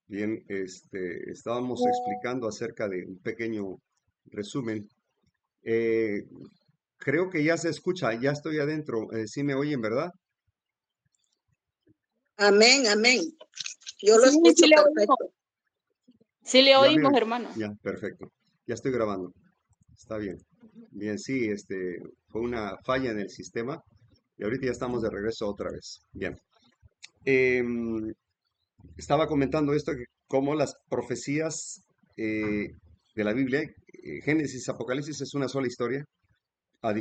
Bien, estábamos explicando acerca de un pequeño resumen. Eh, Creo que ya se escucha, ya estoy adentro. Sí me oyen, ¿verdad? Amén, amén. Yo lo Sí, sí escucho le oímos. perfecto. Sí le Ya me oímos, oyen. hermano. Ya, perfecto. Ya estoy grabando. Está bien. Bien, sí, fue una falla en el sistema y ahorita ya estamos de regreso otra vez. Bien. Em, Estaba comentando esto, que cómo las profecías de la Biblia, Génesis, Apocalipsis, es una sola historia a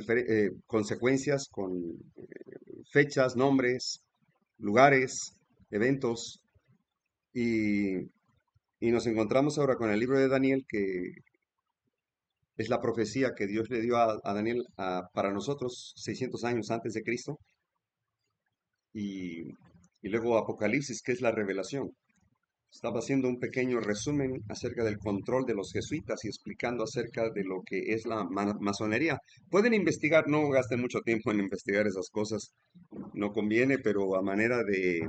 consecuencias con fechas, nombres, lugares, eventos, y, y nos encontramos ahora con el libro de Daniel, que es la profecía que Dios le dio a Daniel para nosotros 600 años antes de Cristo, y, y luego Apocalipsis, que es la revelación. Estaba haciendo un pequeño resumen acerca del control de los jesuitas y explicando acerca de lo que es la masonería. Pueden investigar, no gasten mucho tiempo en investigar esas cosas, no conviene, pero a manera de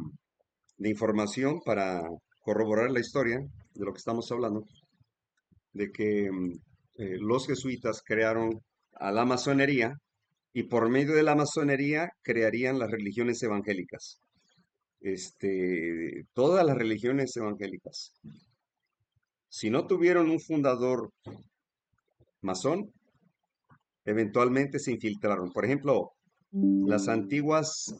información para corroborar la historia de lo que estamos hablando, de que los jesuitas crearon a la masonería y por medio de la masonería crearían las religiones evangélicas. Todas las religiones evangélicas. Si no tuvieron un fundador masón, eventualmente se infiltraron. Por ejemplo, las antiguas,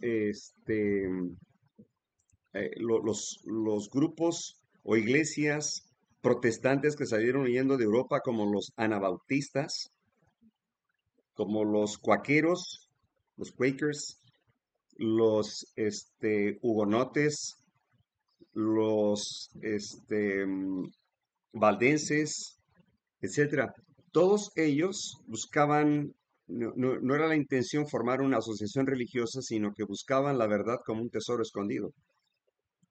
los grupos o iglesias protestantes que salieron huyendo de Europa, como los anabautistas, como los cuaqueros, los quakers, los hugonotes, los valdenses, etcétera. Todos ellos buscaban, no era la intención formar una asociación religiosa, sino que buscaban la verdad como un tesoro escondido.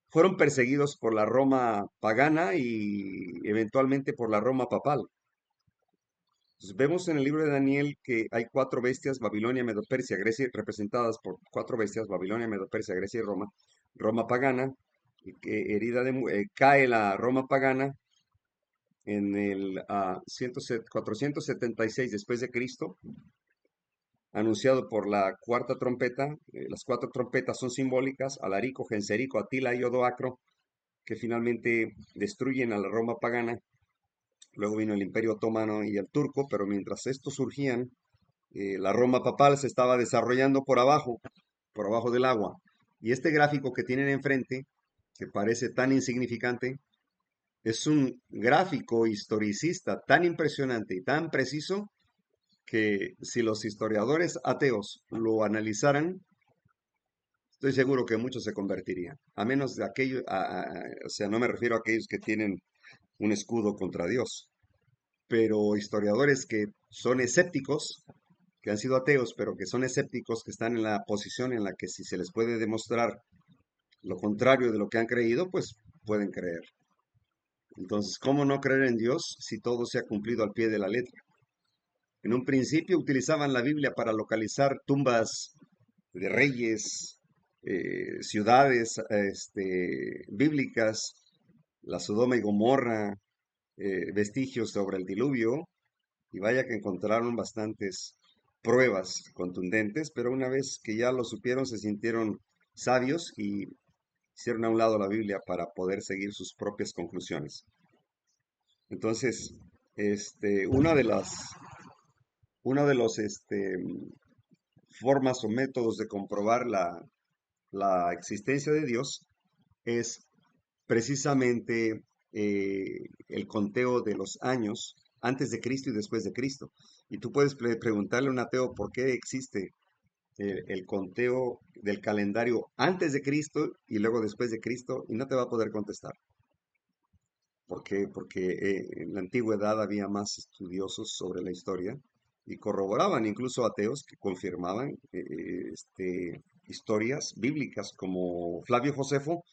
Fueron perseguidos por la Roma pagana y eventualmente por la Roma papal. Entonces, vemos en el libro de Daniel que hay cuatro bestias: Babilonia, Medo-Persia, Grecia, representadas por cuatro bestias: Babilonia, Medo-Persia, Grecia y Roma. Roma pagana, y que cae la Roma pagana en el 476 después de Cristo, anunciado por la cuarta trompeta. Las cuatro trompetas son simbólicas: Alarico, Genserico, Atila y Odoacro, que finalmente destruyen a la Roma pagana. Luego vino el Imperio Otomano y el Turco, pero mientras estos surgían, la Roma papal se estaba desarrollando por abajo del agua. Y este gráfico que tienen enfrente, que parece tan insignificante, es un gráfico historicista tan impresionante y tan preciso que si los historiadores ateos lo analizaran, estoy seguro que muchos se convertirían. A menos de aquellos, o sea, no me refiero a aquellos que tienen un escudo contra Dios, pero historiadores que son escépticos, que han sido ateos, pero que son escépticos, que están en la posición en la que si se les puede demostrar lo contrario de lo que han creído, pues pueden creer. Entonces, ¿cómo no creer en Dios si todo se ha cumplido al pie de la letra? En un principio utilizaban la Biblia para localizar tumbas de reyes, ciudades bíblicas, la Sodoma y Gomorra, vestigios sobre el diluvio, y vaya que encontraron bastantes pruebas contundentes, pero una vez que ya lo supieron, se sintieron sabios y hicieron a un lado la Biblia para poder seguir sus propias conclusiones. Entonces, una de los formas o métodos de comprobar la existencia de Dios es precisamente el conteo de los años antes de Cristo y después de Cristo. Y tú puedes preguntarle a un ateo por qué existe el conteo del calendario antes de Cristo y luego después de Cristo, y no te va a poder contestar. ¿Por qué? Porque en la antigüedad había más estudiosos sobre la historia y corroboraban, incluso ateos que confirmaban historias bíblicas, como Flavio Josefo,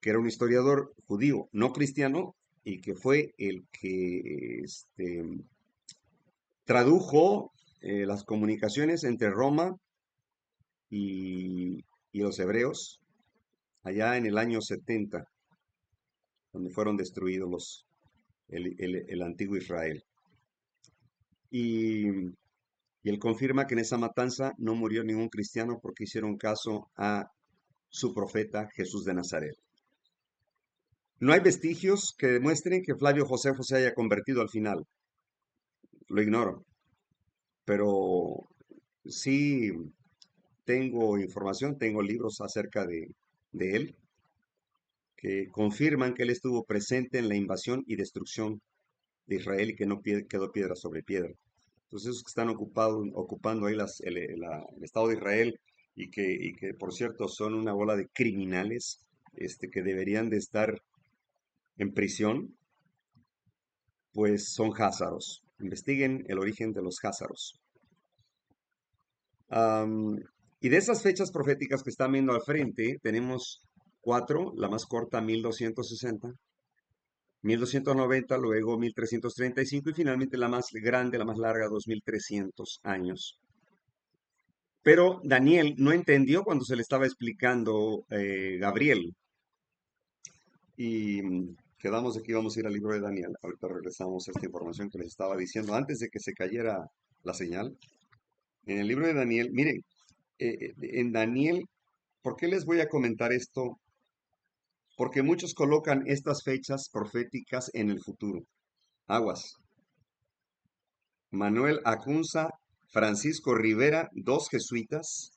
que era un historiador judío no cristiano y que fue el que tradujo las comunicaciones entre Roma y los hebreos allá en el año 70. donde fueron destruidos el antiguo Israel. Y, y él confirma que en esa matanza no murió ningún cristiano porque hicieron caso a su profeta Jesús de Nazaret. No hay vestigios que demuestren que Flavio Josefo se haya convertido al final. Lo ignoro. Pero sí tengo información, tengo libros acerca de él que confirman que él estuvo presente en la invasión y destrucción de Israel y que no quedó piedra sobre piedra. Entonces esos que están ocupando ahí el Estado de Israel y que, por cierto, son una bola de criminales que deberían de estar en prisión, pues son házaros. Investiguen el origen de los házaros. Am, y de esas fechas proféticas que están viendo al frente, tenemos 4, la más corta 1260, 1290, luego 1335 y finalmente la más grande, la más larga, 2300 años. Pero Daniel no entendió cuando se le estaba explicando Gabriel. Y quedamos aquí, vamos a ir al libro de Daniel. Ahorita regresamos a esta información que les estaba diciendo antes de que se cayera la señal. En el libro de Daniel, miren, en Daniel, ¿por qué les voy a comentar esto? Porque muchos colocan estas fechas proféticas en el futuro. Aguas. Manuel Acunza, Francisco Rivera, dos jesuitas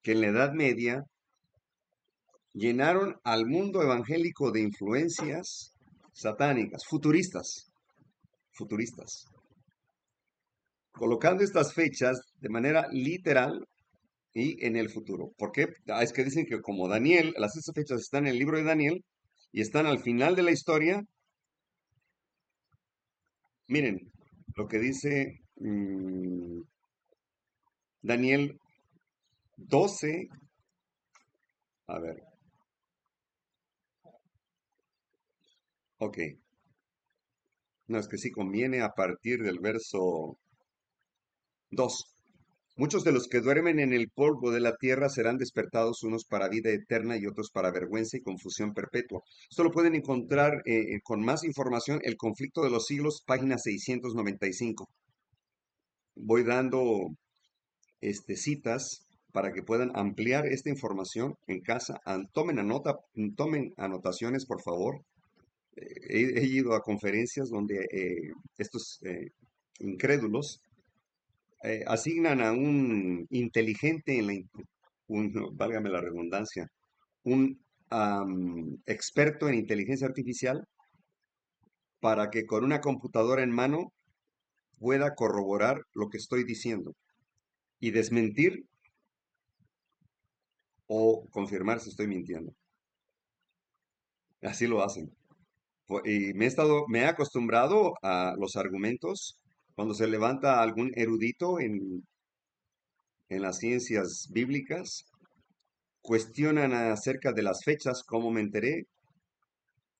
que en la Edad Media llenaron al mundo evangélico de influencias satánicas, futuristas, colocando estas fechas de manera literal y en el futuro. ¿Por qué? Es que dicen que como Daniel, estas fechas están en el libro de Daniel y están al final de la historia. Miren lo que dice Daniel 12. A ver. Ok. No, es que sí conviene a partir del verso 2. Muchos de los que duermen en el polvo de la tierra serán despertados, unos para vida eterna y otros para vergüenza y confusión perpetua. Esto lo pueden encontrar con más información, El conflicto de los siglos, página 695. Voy dando citas para que puedan ampliar esta información en casa. Tomen anotaciones, por favor. He ido a conferencias donde estos incrédulos asignan a un inteligente, válgame la redundancia, un experto en inteligencia artificial para que con una computadora en mano pueda corroborar lo que estoy diciendo y desmentir o confirmar si estoy mintiendo. Así lo hacen. Y me he acostumbrado a los argumentos cuando se levanta algún erudito en las ciencias bíblicas, cuestionan acerca de las fechas, cómo me enteré,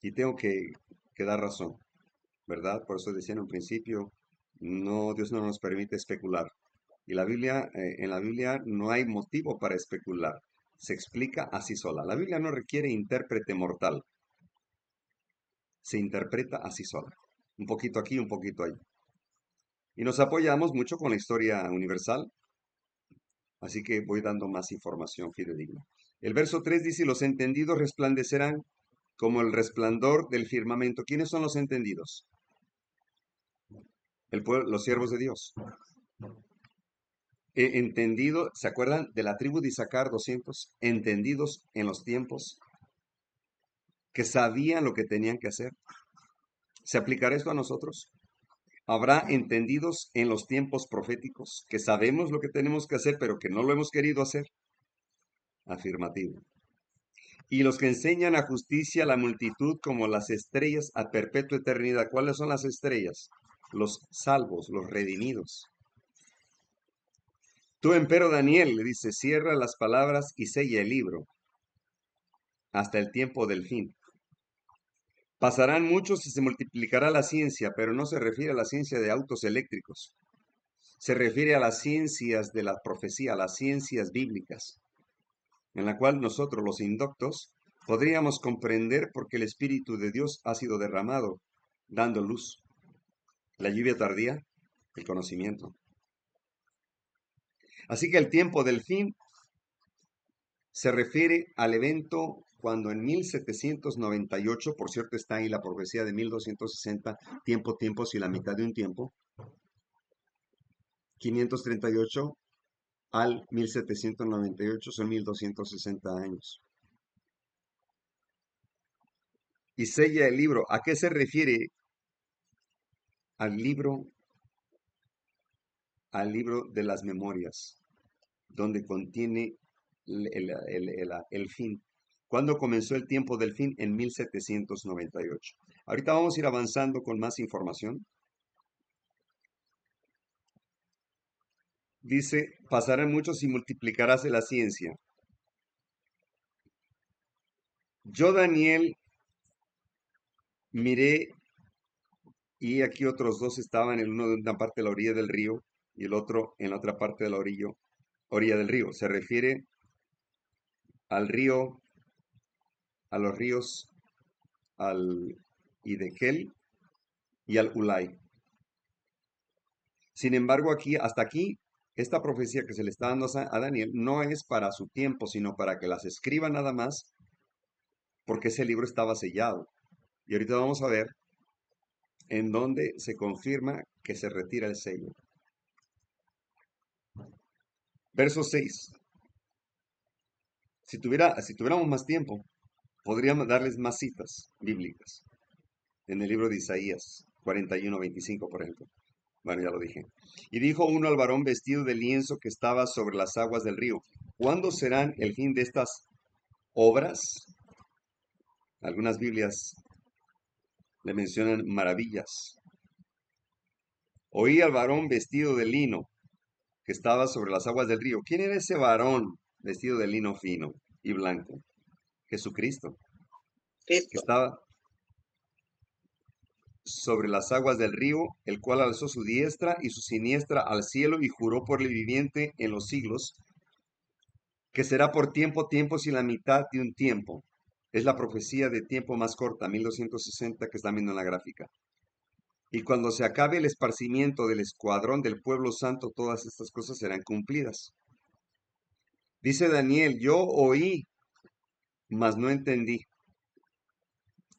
y tengo que dar razón, ¿verdad? Por eso decía en un principio, no, Dios no nos permite especular. Y en la Biblia no hay motivo para especular. Se explica así sola. La Biblia no requiere intérprete mortal. Se interpreta así sola. Un poquito aquí, un poquito ahí. Y nos apoyamos mucho con la historia universal. Así que voy dando más información fidedigna. El verso 3 dice, los entendidos resplandecerán como el resplandor del firmamento. ¿Quiénes son los entendidos? El pueblo, los siervos de Dios. Entendido, ¿se acuerdan de la tribu de Isaacar 200? Entendidos en los tiempos, que sabían lo que tenían que hacer. ¿Se aplicará esto a nosotros? ¿Habrá entendidos en los tiempos proféticos, que sabemos lo que tenemos que hacer, pero que no lo hemos querido hacer? Afirmativo. Y los que enseñan a justicia a la multitud como las estrellas a perpetua eternidad. ¿Cuáles son las estrellas? Los salvos, los redimidos. Tú, empero Daniel, le dice, cierra las palabras y sella el libro hasta el tiempo del fin. Pasarán muchos y se multiplicará la ciencia, pero no se refiere a la ciencia de autos eléctricos. Se refiere a las ciencias de la profecía, a las ciencias bíblicas, en la cual nosotros, los indoctos, podríamos comprender por qué el Espíritu de Dios ha sido derramado, dando luz. La lluvia tardía, el conocimiento. Así que el tiempo del fin se refiere al evento cuando en 1798, por cierto está ahí la profecía de 1260, tiempo, tiempos y la mitad de un tiempo, 538 al 1798 son 1260 años. Y sella el libro. ¿A qué se refiere? Al libro de las memorias, donde contiene el fin. ¿Cuándo comenzó el tiempo del fin? En 1798. Ahorita vamos a ir avanzando con más información. Dice, pasarán muchos y multiplicaráse la ciencia. Yo, Daniel, miré y aquí otros dos estaban, el uno de una parte de la orilla del río y el otro en la otra parte de la orilla del río. Se refiere al río, a los ríos, al Hiddekel y al Ulai. Sin embargo, hasta aquí, esta profecía que se le está dando a Daniel no es para su tiempo, sino para que las escriba nada más, porque ese libro estaba sellado. Y ahorita vamos a ver en dónde se confirma que se retira el sello. Verso 6. Si tuviéramos más tiempo, podríamos darles más citas bíblicas. En el libro de Isaías 41:25, por ejemplo. Bueno, ya lo dije. Y dijo uno al varón vestido de lienzo que estaba sobre las aguas del río: ¿Cuándo serán el fin de estas obras? Algunas Biblias le mencionan maravillas. Oí al varón vestido de lino que estaba sobre las aguas del río. ¿Quién era ese varón vestido de lino fino y blanco? Jesucristo, que Cristo. estaba sobre las aguas del río, el cual alzó su diestra y su siniestra al cielo y juró por el viviente en los siglos, que será por tiempo, tiempos y la mitad de un tiempo. Es la profecía de tiempo más corta, 1260, que están viendo en la gráfica. Y cuando se acabe el esparcimiento del escuadrón del pueblo santo, todas estas cosas serán cumplidas. Dice Daniel, yo oí, mas no entendí.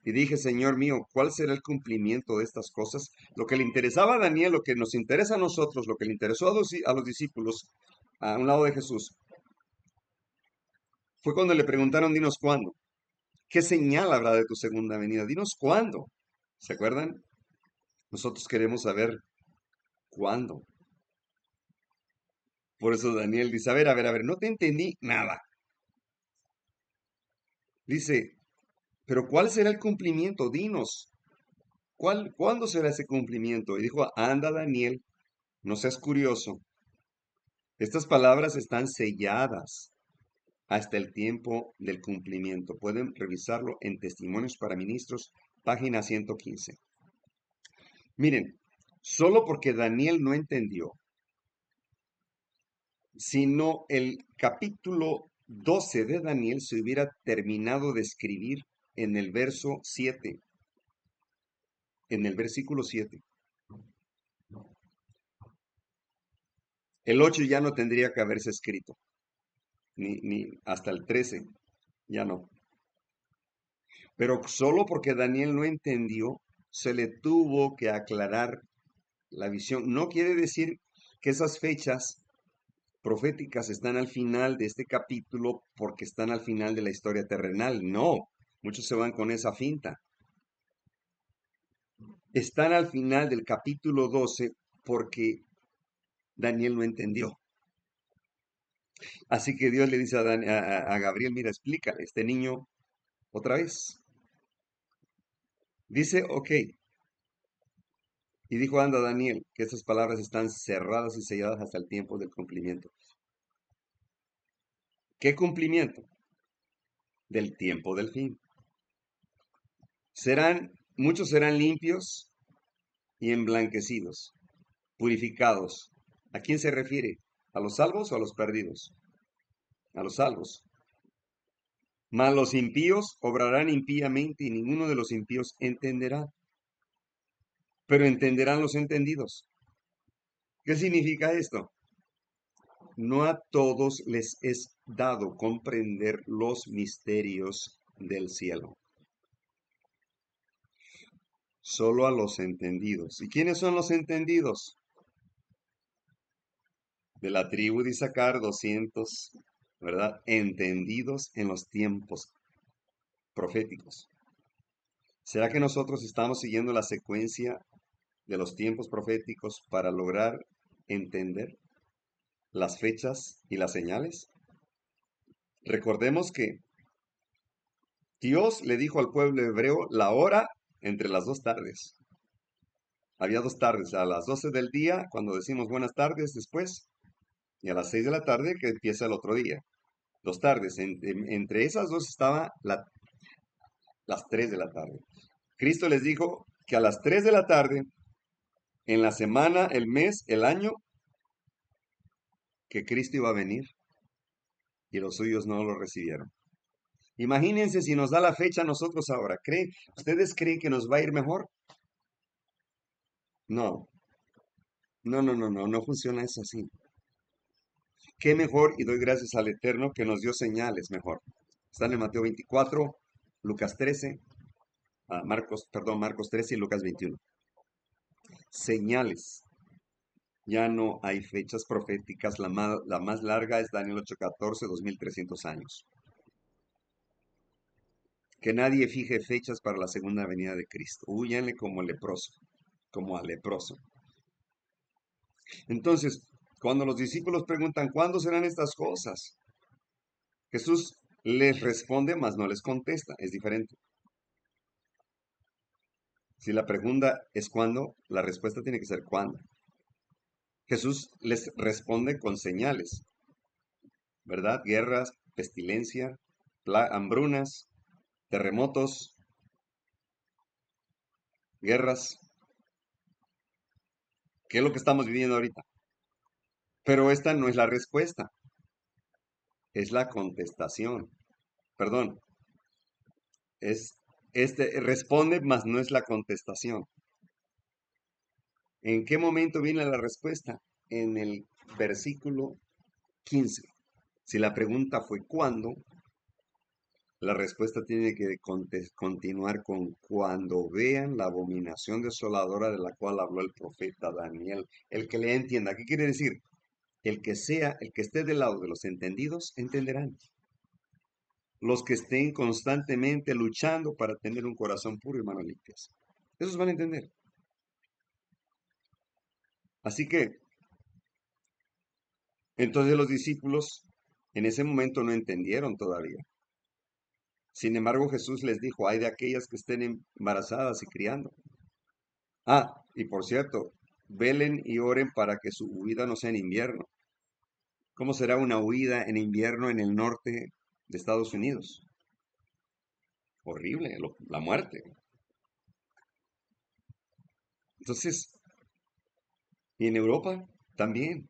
Y dije, Señor mío, ¿cuál será el cumplimiento de estas cosas? Lo que le interesaba a Daniel, lo que nos interesa a nosotros, lo que le interesó a los discípulos, a un lado de Jesús, fue cuando le preguntaron, dinos cuándo. ¿Qué señal habrá de tu segunda venida? Dinos cuándo. ¿Se acuerdan? Nosotros queremos saber cuándo. Por eso Daniel dice, a ver, no te entendí nada. Dice, pero ¿cuál será el cumplimiento? Dinos. ¿Cuándo será ese cumplimiento? Y dijo, anda Daniel, no seas curioso. Estas palabras están selladas hasta el tiempo del cumplimiento. Pueden revisarlo en Testimonios para Ministros, página 115. Miren, solo porque Daniel no entendió, sino el capítulo 12 de Daniel se hubiera terminado de escribir en el verso 7, en el versículo 7. El 8 ya no tendría que haberse escrito, ni hasta el 13, ya no. Pero solo porque Daniel no entendió, se le tuvo que aclarar la visión. No quiere decir que esas fechas proféticas están al final de este capítulo porque están al final de la historia terrenal. No, muchos se van con esa finta. Están al final del capítulo 12 porque Daniel no entendió. Así que Dios le dice a Gabriel, mira, explícale, este niño otra vez. Dice, ok. Y dijo, anda Daniel, que estas palabras están cerradas y selladas hasta el tiempo del cumplimiento. ¿Qué cumplimiento? Del tiempo del fin. Muchos serán limpios y emblanquecidos, purificados. ¿A quién se refiere? ¿A los salvos o a los perdidos? A los salvos. Mas los impíos obrarán impíamente y ninguno de los impíos entenderá. Pero entenderán los entendidos. ¿Qué significa esto? No a todos les es dado comprender los misterios del cielo, solo a los entendidos. ¿Y quiénes son los entendidos? De la tribu de Isaacar, 200, ¿verdad? Entendidos en los tiempos proféticos. ¿Será que nosotros estamos siguiendo la secuencia de los tiempos proféticos para lograr entender las fechas y las señales? Recordemos que Dios le dijo al pueblo hebreo la hora entre las dos tardes. Había dos tardes, a las 12 del día, cuando decimos buenas tardes después, y a las 6 de la tarde, que empieza el otro día. Dos tardes, entre esas dos estaba las 3 de la tarde. Cristo les dijo que a las 3 de la tarde, en la semana, el mes, el año, que Cristo iba a venir, y los suyos no lo recibieron. Imagínense si nos da la fecha a nosotros ahora. ¿Ustedes creen que nos va a ir mejor? No, no funciona eso así. Qué mejor, y doy gracias al Eterno que nos dio señales mejor. Están en Mateo 24, Lucas 13, Marcos 13 y Lucas 21. Señales. Ya no hay fechas proféticas. La más larga es Daniel 8:14, 2300 años. Que nadie fije fechas para la segunda venida de Cristo. Húyanle como leproso, como a leproso. Entonces, cuando los discípulos preguntan, ¿cuándo serán estas cosas? Jesús les responde, mas no les contesta. Es diferente. Si la pregunta es ¿cuándo?, la respuesta tiene que ser ¿cuándo? Jesús les responde con señales, ¿verdad? Guerras, pestilencia, hambrunas, terremotos, guerras. ¿Qué es lo que estamos viviendo ahorita? Pero esta no es la respuesta, es la contestación. Perdón, responde, mas no es la contestación. ¿En qué momento viene la respuesta? En el versículo 15. Si la pregunta fue ¿cuándo?, la respuesta tiene que continuar con cuando vean la abominación desoladora de la cual habló el profeta Daniel. El que le entienda, ¿qué quiere decir? El que esté del lado de los entendidos, entenderán. Los que estén constantemente luchando para tener un corazón puro y manos limpias. Esos van a entender. Así que, entonces los discípulos en ese momento no entendieron todavía. Sin embargo, Jesús les dijo, hay de aquellas que estén embarazadas y criando. Y por cierto, velen y oren para que su huida no sea en invierno. ¿Cómo será una huida en invierno en el norte de Estados Unidos? Horrible, la muerte. Entonces, y en Europa también.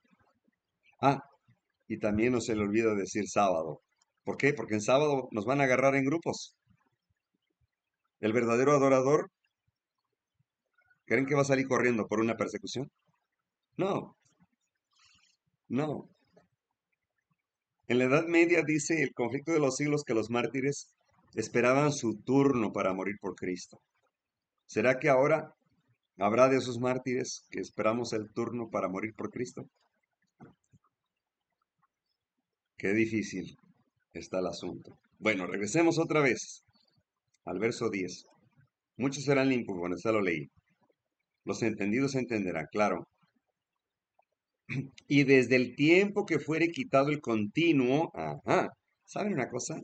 Y también no se le olvida decir sábado. ¿Por qué? Porque en sábado nos van a agarrar en grupos. El verdadero adorador, ¿creen que va a salir corriendo por una persecución? No, no. En la Edad Media dice el conflicto de los siglos que los mártires esperaban su turno para morir por Cristo. ¿Será que ahora habrá de esos mártires que esperamos el turno para morir por Cristo? Qué difícil está el asunto. Bueno, regresemos otra vez al verso 10. Muchos serán limpios, bueno, ya lo leí. Los entendidos entenderán, claro. Y desde el tiempo que fuere quitado el continuo, ¿saben una cosa?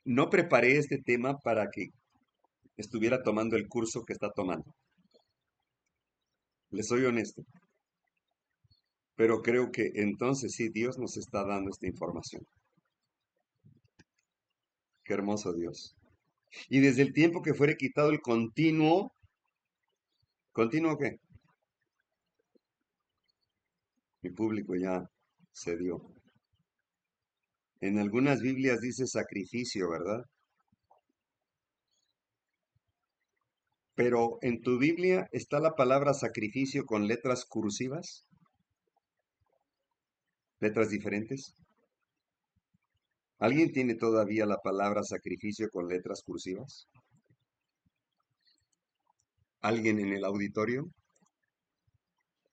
No preparé este tema para que estuviera tomando el curso que está tomando. Les soy honesto. Pero creo que entonces sí, Dios nos está dando esta información. Qué hermoso Dios. Y desde el tiempo que fuere quitado el continuo, ¿continuo qué? Mi público ya se dio. En algunas Biblias dice sacrificio, ¿verdad? Pero en tu Biblia está la palabra sacrificio con letras cursivas, letras diferentes. ¿Alguien tiene todavía la palabra sacrificio con letras cursivas? ¿Alguien en el auditorio?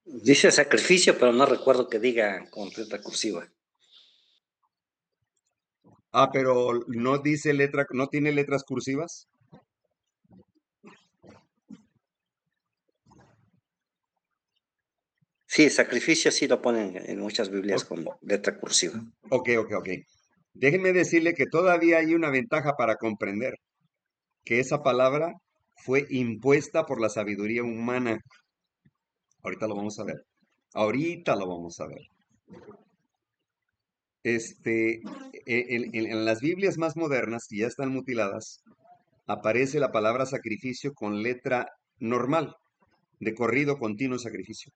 Dice sacrificio, pero no recuerdo que diga con letra cursiva. Ah, pero no dice letra, no tiene letras cursivas. Sí, sacrificio sí lo ponen en muchas Biblias O- con letra cursiva. ok. Déjenme decirle que todavía hay una ventaja para comprender que esa palabra fue impuesta por la sabiduría humana. Ahorita lo vamos a ver. Ahorita lo vamos a ver. En las Biblias más modernas, que ya están mutiladas, aparece la palabra sacrificio con letra normal, de corrido continuo sacrificio.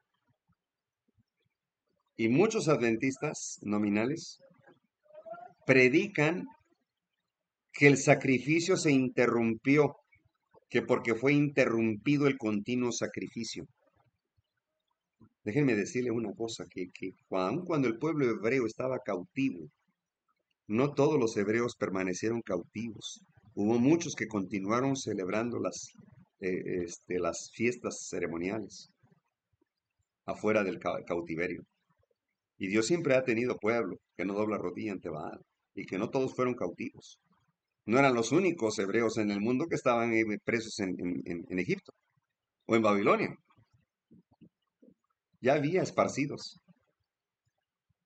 Y muchos adventistas nominales predican que el sacrificio se interrumpió, que porque fue interrumpido el continuo sacrificio. Déjenme decirle una cosa, que aun cuando el pueblo hebreo estaba cautivo, no todos los hebreos permanecieron cautivos. Hubo muchos que continuaron celebrando las fiestas ceremoniales afuera del cautiverio. Y Dios siempre ha tenido pueblo que no dobla rodilla ante Baal y que no todos fueron cautivos. No eran los únicos hebreos en el mundo que estaban presos en Egipto o en Babilonia. Ya había esparcidos.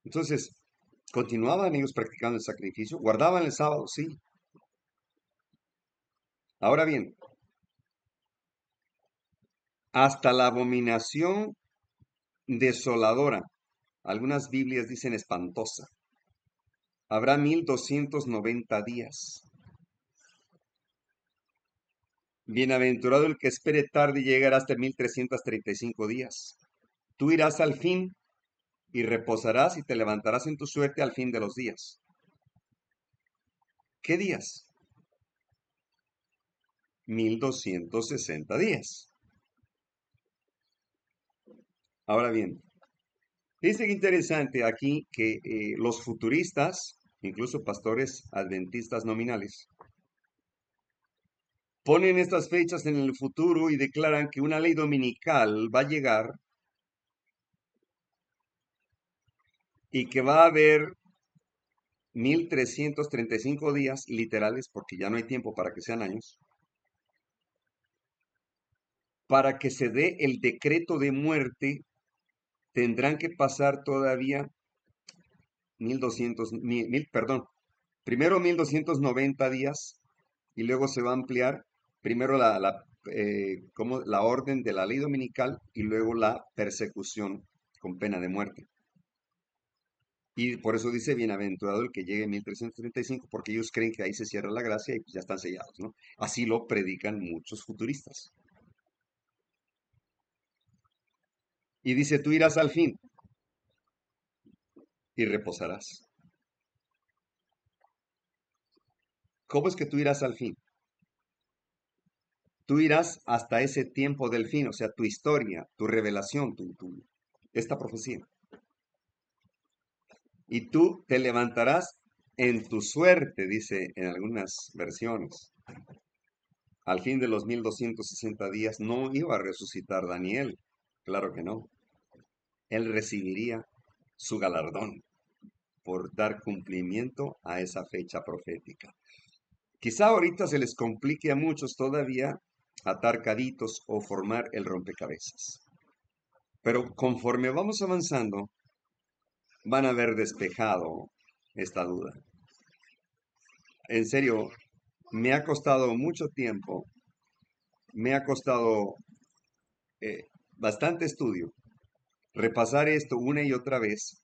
Entonces, continuaban ellos practicando el sacrificio, guardaban el sábado, sí. Ahora bien, hasta la abominación desoladora, algunas Biblias dicen espantosa, habrá 1290 días. Bienaventurado el que espere tarde y llegará hasta 1335 días. Tú irás al fin y reposarás y te levantarás en tu suerte al fin de los días. ¿Qué días? 1260 días. Ahora bien, dice que interesante aquí que los futuristas, incluso pastores adventistas nominales, ponen estas fechas en el futuro y declaran que una ley dominical va a llegar y que va a haber 1335 días literales, porque ya no hay tiempo para que sean años, para que se dé el decreto de muerte. Tendrán que pasar todavía 1200, perdón, primero 1290 días y luego se va a ampliar primero como la orden de la ley dominical y luego la persecución con pena de muerte. Y por eso dice bienaventurado el que llegue en 1335, porque ellos creen que ahí se cierra la gracia y pues ya están sellados, ¿no? Así lo predican muchos futuristas. Y dice, tú irás al fin y reposarás. ¿Cómo es que tú irás al fin? Tú irás hasta ese tiempo del fin, o sea, tu historia, tu revelación, esta profecía. Y tú te levantarás en tu suerte, dice en algunas versiones. Al fin de los 1260 días no iba a resucitar Daniel, claro que no. Él recibiría su galardón por dar cumplimiento a esa fecha profética. Quizá ahorita se les complique a muchos todavía atar caditos o formar el rompecabezas. Pero conforme vamos avanzando, van a haber despejado esta duda. En serio, me ha costado mucho tiempo, me ha costado bastante estudio, repasar esto una y otra vez,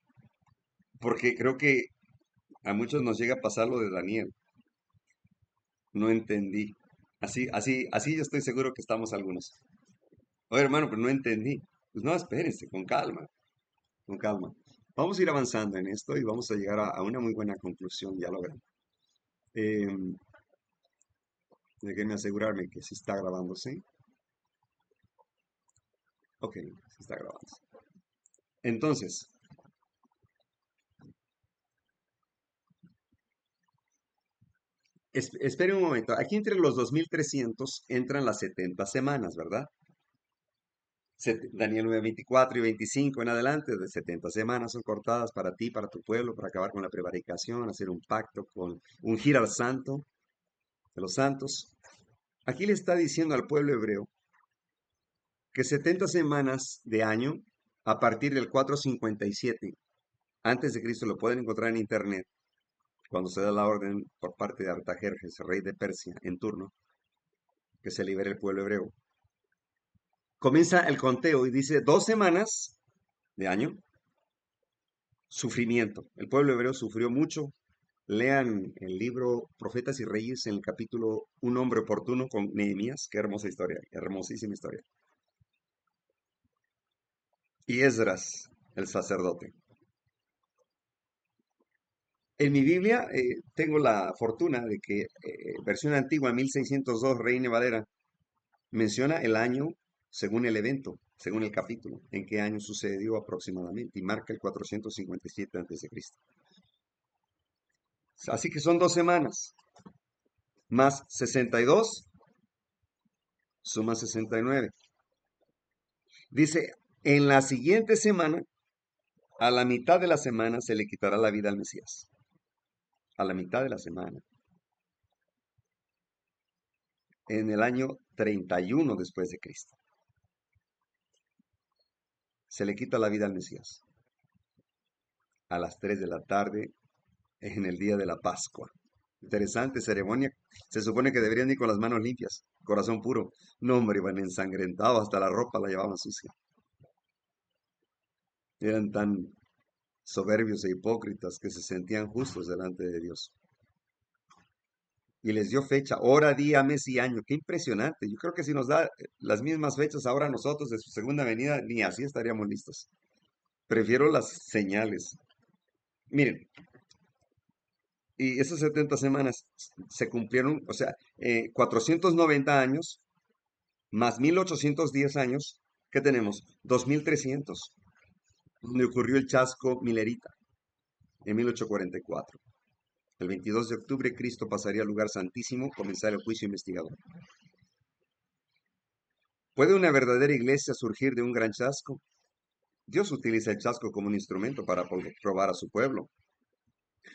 porque creo que a muchos nos llega a pasar lo de Daniel. No entendí. Así yo estoy seguro que estamos algunos. Oye, hermano, pero no entendí. Pues no, espérense, con calma, con calma. Vamos a ir avanzando en esto y vamos a llegar a una muy buena conclusión, ya lo verán. Déjenme asegurarme que sí está grabándose. Ok, sí está grabando. Entonces, espere un momento. Aquí entre los 2300 entran las 70 semanas, ¿verdad? Daniel 9, 24 y 25 en adelante, de 70 semanas son cortadas para ti, para tu pueblo, para acabar con la prevaricación, hacer un pacto con ungir al santo de los santos. Aquí le está diciendo al pueblo hebreo que 70 semanas de año, a partir del 457 antes de Cristo, lo pueden encontrar en internet, cuando se da la orden por parte de Artajerjes, rey de Persia, en turno, que se libere el pueblo hebreo. Comienza el conteo y dice 2 semanas de año, sufrimiento. El pueblo hebreo sufrió mucho. Lean el libro Profetas y Reyes en el capítulo Un hombre oportuno con Nehemías. Qué hermosa historia, hermosísima historia. Y Esdras, el sacerdote. En mi Biblia tengo la fortuna de que versión antigua 1602, Reina Valera, menciona el año según el evento, según el capítulo, en qué año sucedió aproximadamente, y marca el 457 a.C. Así que son 2 semanas, más 62, suma 69. Dice, en la siguiente semana, a la mitad de la semana, se le quitará la vida al Mesías. A la mitad de la semana. En el año 31 después de Cristo. Se le quita la vida al Mesías. A las 3 de la tarde, en el día de la Pascua. Interesante ceremonia. Se supone que deberían ir con las manos limpias, corazón puro. No, hombre, iban ensangrentados, hasta la ropa la llevaban sucia. Eran tan soberbios e hipócritas que se sentían justos delante de Dios. Y les dio fecha, hora, día, mes y año. Qué impresionante. Yo creo que si nos da las mismas fechas ahora nosotros de su segunda venida, ni así estaríamos listos. Prefiero las señales. Miren, y esas 70 semanas se cumplieron, o sea, 490 años más 1810 años, ¿qué tenemos? 2300, donde ocurrió el chasco Milerita en 1844. El 22 de octubre Cristo pasaría al lugar santísimo, comenzar el juicio investigador. ¿Puede una verdadera iglesia surgir de un gran chasco? Dios utiliza el chasco como un instrumento para probar a su pueblo.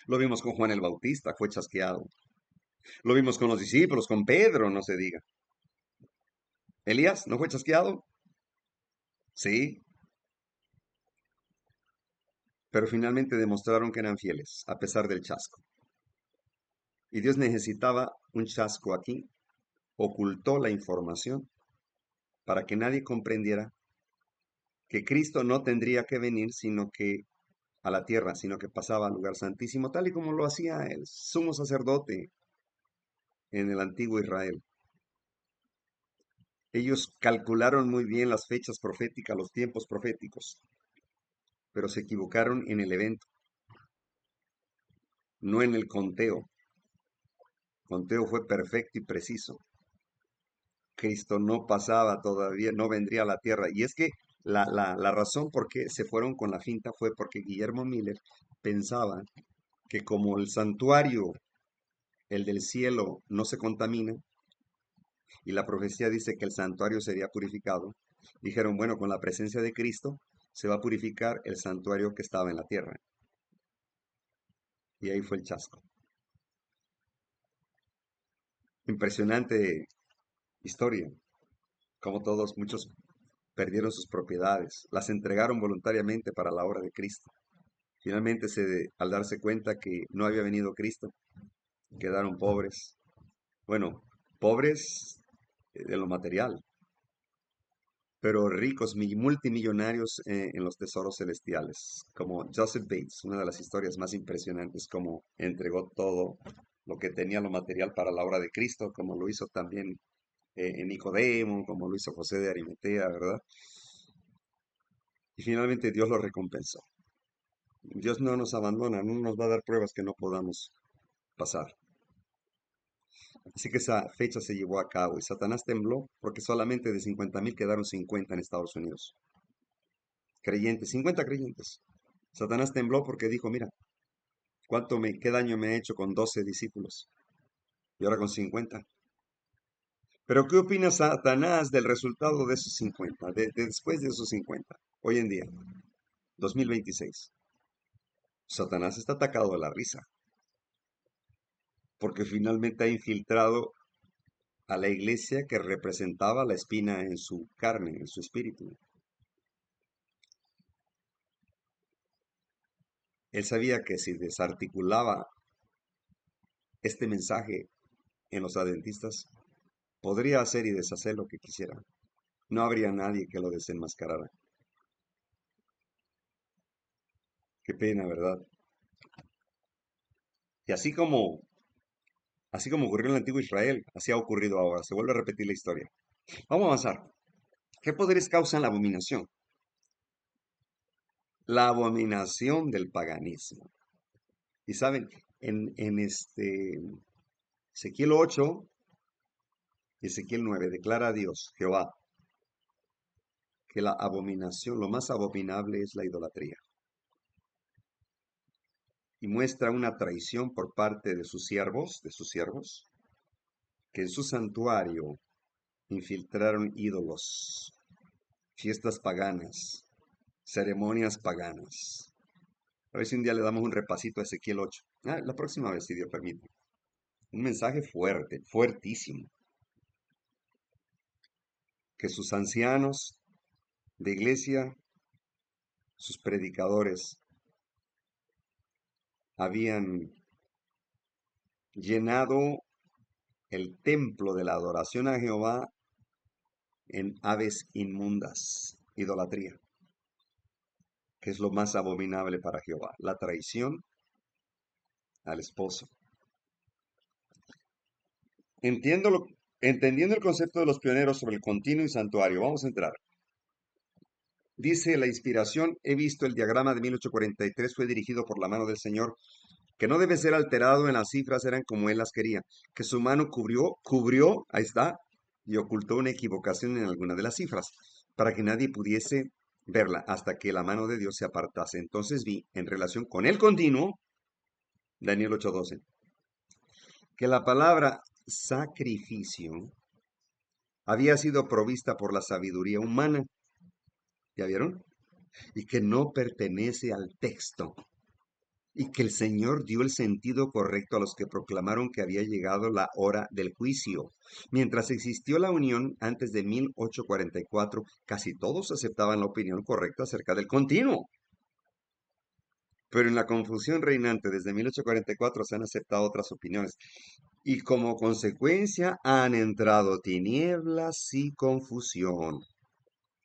Lo vimos con Juan el Bautista, fue chasqueado. Lo vimos con los discípulos, con Pedro, no se diga. ¿Elías no fue chasqueado? Sí, pero finalmente demostraron que eran fieles, a pesar del chasco. Y Dios necesitaba un chasco aquí, ocultó la información para que nadie comprendiera que Cristo no tendría que venir sino que a la tierra, sino que pasaba al lugar santísimo, tal y como lo hacía el sumo sacerdote en el antiguo Israel. Ellos calcularon muy bien las fechas proféticas, los tiempos proféticos, pero se equivocaron en el evento, no en el conteo. El conteo fue perfecto y preciso. Cristo no pasaba todavía, no vendría a la tierra. Y es que la razón por qué se fueron con la finta fue porque Guillermo Miller pensaba que como el santuario, el del cielo, no se contamina, y la profecía dice que el santuario sería purificado, dijeron, bueno, con la presencia de Cristo se va a purificar el santuario que estaba en la tierra. Y ahí fue el chasco. Impresionante historia, como todos, muchos perdieron sus propiedades, las entregaron voluntariamente para la obra de Cristo. Finalmente, al darse cuenta que no había venido Cristo, quedaron pobres. Bueno, pobres de lo material, pero ricos, multimillonarios en los tesoros celestiales, como Joseph Bates, una de las historias más impresionantes, como entregó todo lo que tenía lo material para la obra de Cristo, como lo hizo también en Nicodemo, como lo hizo José de Arimatea, ¿verdad? Y finalmente Dios lo recompensó. Dios no nos abandona, no nos va a dar pruebas que no podamos pasar. Así que esa fecha se llevó a cabo y Satanás tembló porque solamente de 50,000 quedaron 50 en Estados Unidos. Creyentes, 50 creyentes. Satanás tembló porque dijo, mira, qué daño me he hecho con 12 discípulos y ahora con 50. Pero ¿qué opina Satanás del resultado de esos 50, después de esos 50, hoy en día, 2026? Satanás está atacado a la risa porque finalmente ha infiltrado a la iglesia que representaba la espina en su carne, en su espíritu. Él sabía que si desarticulaba este mensaje en los adventistas, podría hacer y deshacer lo que quisiera. No habría nadie que lo desenmascarara. Qué pena, ¿verdad? Y así como ocurrió en el antiguo Israel, así ha ocurrido ahora. Se vuelve a repetir la historia. Vamos a avanzar. ¿Qué poderes causan la abominación? La abominación del paganismo. Y saben, en Ezequiel 8 y Ezequiel 9 declara a Dios, Jehová, que la abominación, lo más abominable es la idolatría. Y muestra una traición por parte de sus siervos, que en su santuario infiltraron ídolos, fiestas paganas, ceremonias paganas. A ver si un día le damos un repasito a Ezequiel 8. La próxima vez, si Dios permite. Un mensaje fuerte, fuertísimo. Que sus ancianos de iglesia, sus predicadores, habían llenado el templo de la adoración a Jehová en aves inmundas, idolatría, que es lo más abominable para Jehová, la traición al esposo. Entendiendo el concepto de los pioneros sobre el continuo y santuario, vamos a entrar. Dice la inspiración, he visto el diagrama de 1843, fue dirigido por la mano del Señor, que no debe ser alterado en las cifras, eran como él las quería, que su mano cubrió, ahí está, y ocultó una equivocación en alguna de las cifras, para que nadie pudiese verla hasta que la mano de Dios se apartase. Entonces vi, en relación con el continuo, Daniel 8:12, que la palabra sacrificio había sido provista por la sabiduría humana, ¿ya vieron? Y que no pertenece al texto, y que el Señor dio el sentido correcto a los que proclamaron que había llegado la hora del juicio. Mientras existió la unión antes de 1844, casi todos aceptaban la opinión correcta acerca del continuo. Pero en la confusión reinante desde 1844 se han aceptado otras opiniones y como consecuencia han entrado tinieblas y confusión.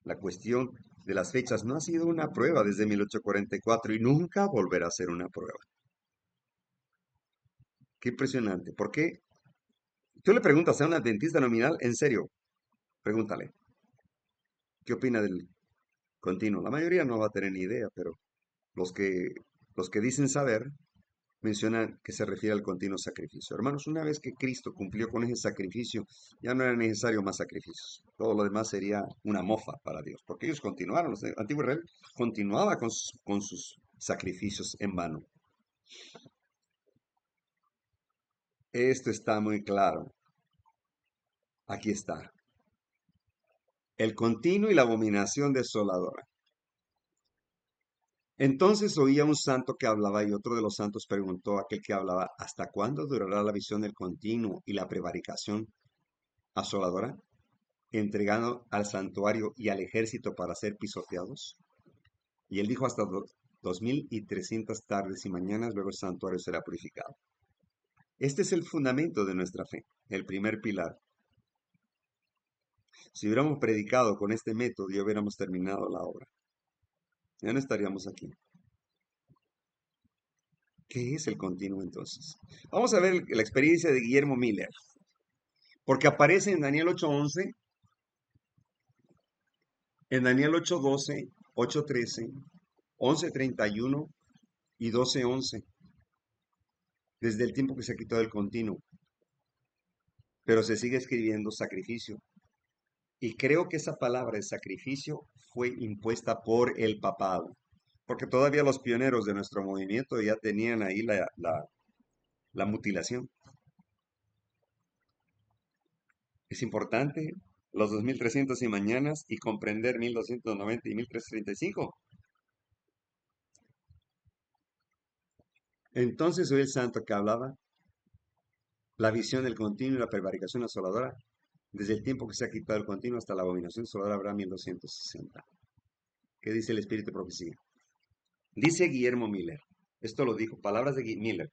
La cuestión de las fechas no ha sido una prueba desde 1844 y nunca volverá a ser una prueba. Qué impresionante. ¿Por qué? Tú le preguntas a un adventista nominal, en serio, pregúntale, ¿qué opina del continuo? La mayoría no va a tener ni idea, pero los que, los que dicen saber mencionan que se refiere al continuo sacrificio. Hermanos, una vez que Cristo cumplió con ese sacrificio, ya no era necesario más sacrificios. Todo lo demás sería una mofa para Dios, porque ellos continuaron, los antiguos Israel continuaba con sus sacrificios en vano. Esto está muy claro. Aquí está. El continuo y la abominación desoladora. Entonces oía un santo que hablaba y otro de los santos preguntó a aquel que hablaba, ¿hasta cuándo durará la visión del continuo y la prevaricación asoladora, entregado al santuario y al ejército para ser pisoteados? Y él dijo, hasta 2300 tardes y mañanas, luego el santuario será purificado. Este es el fundamento de nuestra fe, el primer pilar. Si hubiéramos predicado con este método, ya hubiéramos terminado la obra. Ya no estaríamos aquí. ¿Qué es el continuo entonces? Vamos a ver la experiencia de Guillermo Miller, porque aparece en Daniel 8:11, en Daniel 8:12, 8:13, 11:31 y 12:11, desde el tiempo que se quitó del continuo, pero se sigue escribiendo sacrificio. Y creo que esa palabra de sacrificio fue impuesta por el papado, porque todavía los pioneros de nuestro movimiento ya tenían ahí la mutilación. Es importante los 2300 y mañanas y comprender 1290 y 1335. Entonces soy el santo que hablaba, la visión del continuo y la prevaricación asoladora, desde el tiempo que se ha quitado el continuo hasta la abominación asoladora habrá 1260. ¿Qué dice el Espíritu de Profecía? Dice Guillermo Miller, esto lo dijo, palabras de Miller.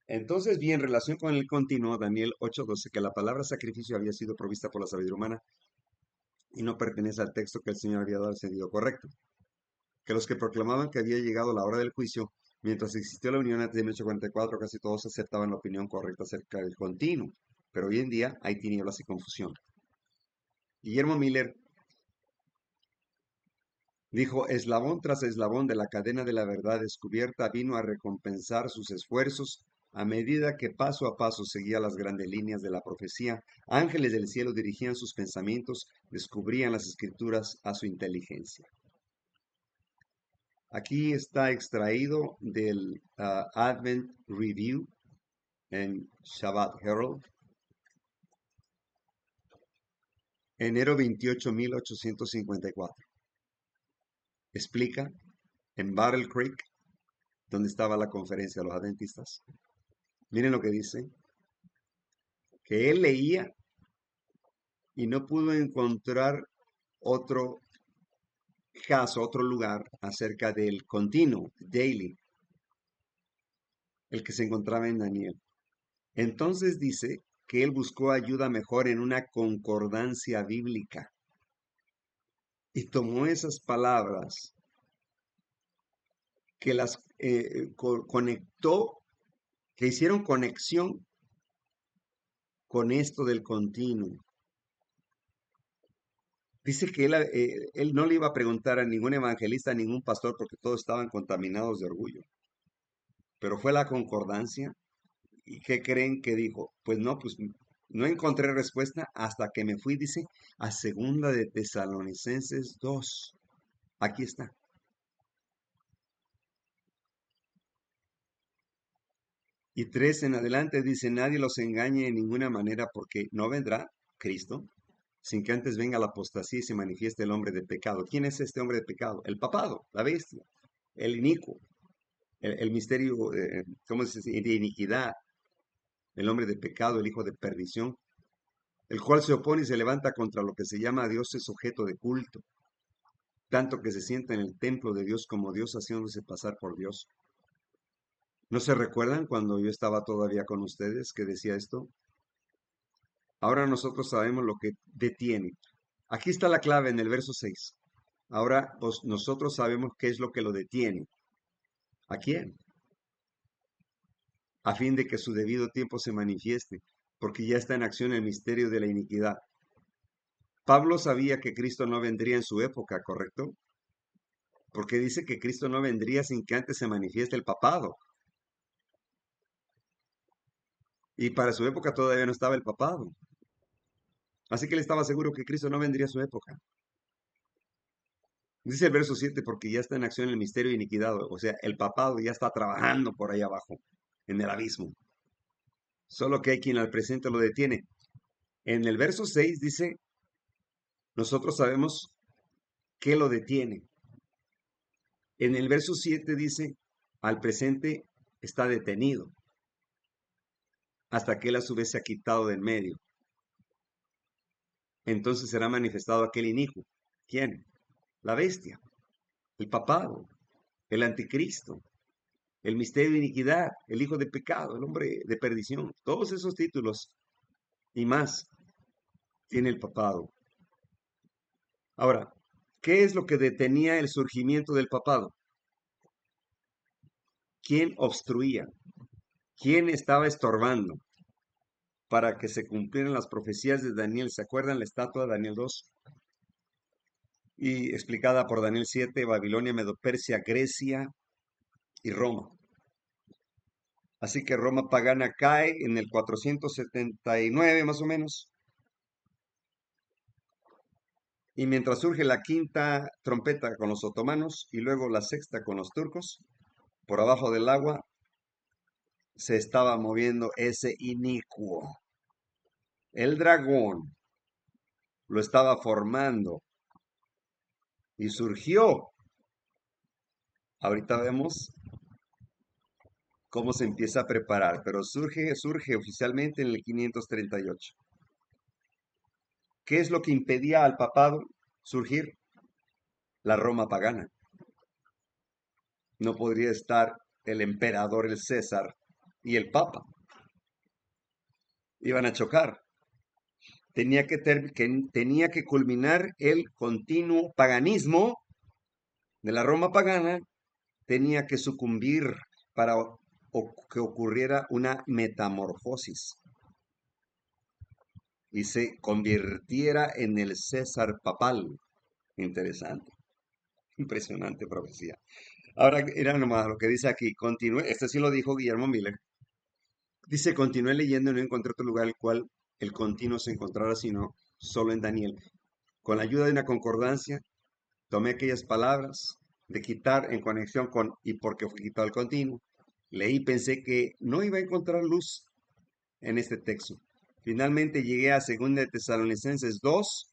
Entonces vi en relación con el continuo, Daniel 8:12, que la palabra sacrificio había sido provista por la sabiduría humana y no pertenece al texto que el Señor había dado el sentido correcto. Que los que proclamaban que había llegado la hora del juicio, mientras existió la unión antes de 1844, casi todos aceptaban la opinión correcta acerca del continuo, pero hoy en día hay tinieblas y confusión. Guillermo Miller dijo, eslabón tras eslabón de la cadena de la verdad descubierta vino a recompensar sus esfuerzos a medida que paso a paso seguía las grandes líneas de la profecía. Ángeles del cielo dirigían sus pensamientos, descubrían las escrituras a su inteligencia. Aquí está extraído del Advent Review en Shabbat Herald, enero 28, 1854. Explica en Battle Creek, donde estaba la conferencia de los adventistas. Miren lo que dice, que él leía y no pudo encontrar otro caso, otro lugar acerca del continuo, daily, el que se encontraba en Daniel. Entonces dice que él buscó ayuda mejor en una concordancia bíblica y tomó esas palabras que las conectó, que hicieron conexión con esto del continuo. Dice que él no le iba a preguntar a ningún evangelista, a ningún pastor, porque todos estaban contaminados de orgullo. Pero fue la concordancia. ¿Y qué creen que dijo? Pues no encontré respuesta hasta que me fui, dice, a segunda de Tesalonicenses 2. Aquí está. Y 3 en adelante dice, nadie los engañe en ninguna manera porque no vendrá Cristo sin que antes venga la apostasía y se manifieste el hombre de pecado. ¿Quién es este hombre de pecado? El papado, la bestia, el inicuo, el misterio, ¿cómo se dice? De iniquidad, el hombre de pecado, el hijo de perdición, el cual se opone y se levanta contra lo que se llama a Dios es objeto de culto, tanto que se sienta en el templo de Dios como Dios haciéndose pasar por Dios. ¿No se recuerdan cuando yo estaba todavía con ustedes que decía esto? Ahora nosotros sabemos lo que detiene. Aquí está la clave en el verso 6. Ahora nosotros sabemos qué es lo que lo detiene. ¿A quién? A fin de que su debido tiempo se manifieste, porque ya está en acción el misterio de la iniquidad. Pablo sabía que Cristo no vendría en su época, ¿correcto? Porque dice que Cristo no vendría sin que antes se manifieste el papado. Y para su época todavía no estaba el papado. Así que él estaba seguro que Cristo no vendría a su época. Dice el verso 7, porque ya está en acción el misterio de iniquidad. O sea, el papado ya está trabajando por ahí abajo, en el abismo. Solo que hay quien al presente lo detiene. En el verso 6 dice, nosotros sabemos qué lo detiene. En el verso 7 dice, al presente está detenido, hasta que él a su vez se ha quitado del medio. Entonces será manifestado aquel inicuo. ¿Quién? La bestia, el papado, el anticristo, el misterio de iniquidad, el hijo de pecado, el hombre de perdición. Todos esos títulos y más tiene el papado. Ahora, ¿qué es lo que detenía el surgimiento del papado? ¿Quién obstruía? ¿Quién estaba estorbando para que se cumplieran las profecías de Daniel? ¿Se acuerdan la estatua de Daniel 2? Y explicada por Daniel 7, Babilonia, Medo-Persia, Grecia, y Roma. Así que Roma pagana cae en el 479 más o menos. Y mientras surge la quinta trompeta con los otomanos y luego la sexta con los turcos, por abajo del agua se estaba moviendo ese inicuo. El dragón lo estaba formando y surgió. Ahorita vemos cómo se empieza a preparar, pero surge oficialmente en el 538. ¿Qué es lo que impedía al papado surgir? La Roma pagana. No podría estar el emperador, el César y el Papa. Iban a chocar. Tenía que culminar el continuo paganismo de la Roma pagana, tenía que sucumbir para que ocurriera una metamorfosis y se convirtiera en el César papal. Interesante, impresionante profecía. Ahora, era nomás lo que dice aquí, continúe, este sí lo dijo Guillermo Miller. Dice, continué leyendo y no encontré otro lugar el cual el continuo se encontrara sino solo en Daniel. Con la ayuda de una concordancia, tomé aquellas palabras de quitar en conexión con y porque fue quitado el continuo. Leí y pensé que no iba a encontrar luz en este texto. Finalmente llegué a 2 de Tesalonicenses 2,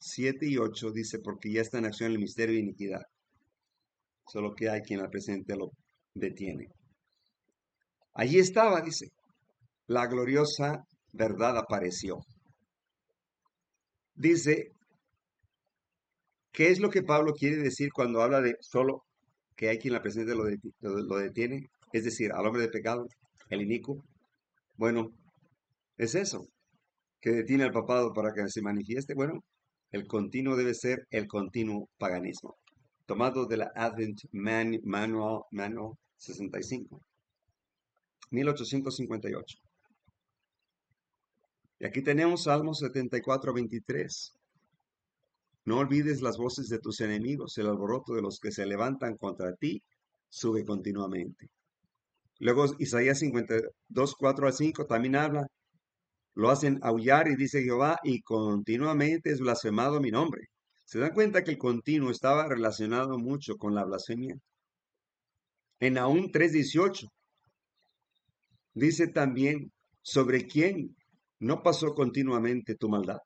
7 y 8. Dice, porque ya está en acción el misterio de iniquidad. Solo que hay quien al presente lo detiene. Allí estaba, dice, la gloriosa verdad apareció. Dice, ¿qué es lo que Pablo quiere decir cuando habla de solo que hay quien la presente lo detiene? Es decir, al hombre de pecado, el inicuo. Bueno, es eso, que detiene al papado para que se manifieste. Bueno, el continuo debe ser el continuo paganismo. Tomado de la Advent Manual 65, 1858. Y aquí tenemos Salmo 74, 23. No olvides las voces de tus enemigos, el alboroto de los que se levantan contra ti sube continuamente. Luego Isaías 52, 4 al 5 también habla. Lo hacen aullar y dice Jehová, y continuamente es blasfemado mi nombre. ¿Se dan cuenta que el continuo estaba relacionado mucho con la blasfemia? En Nahum 3:18 dice también, ¿sobre quién no pasó continuamente tu maldad?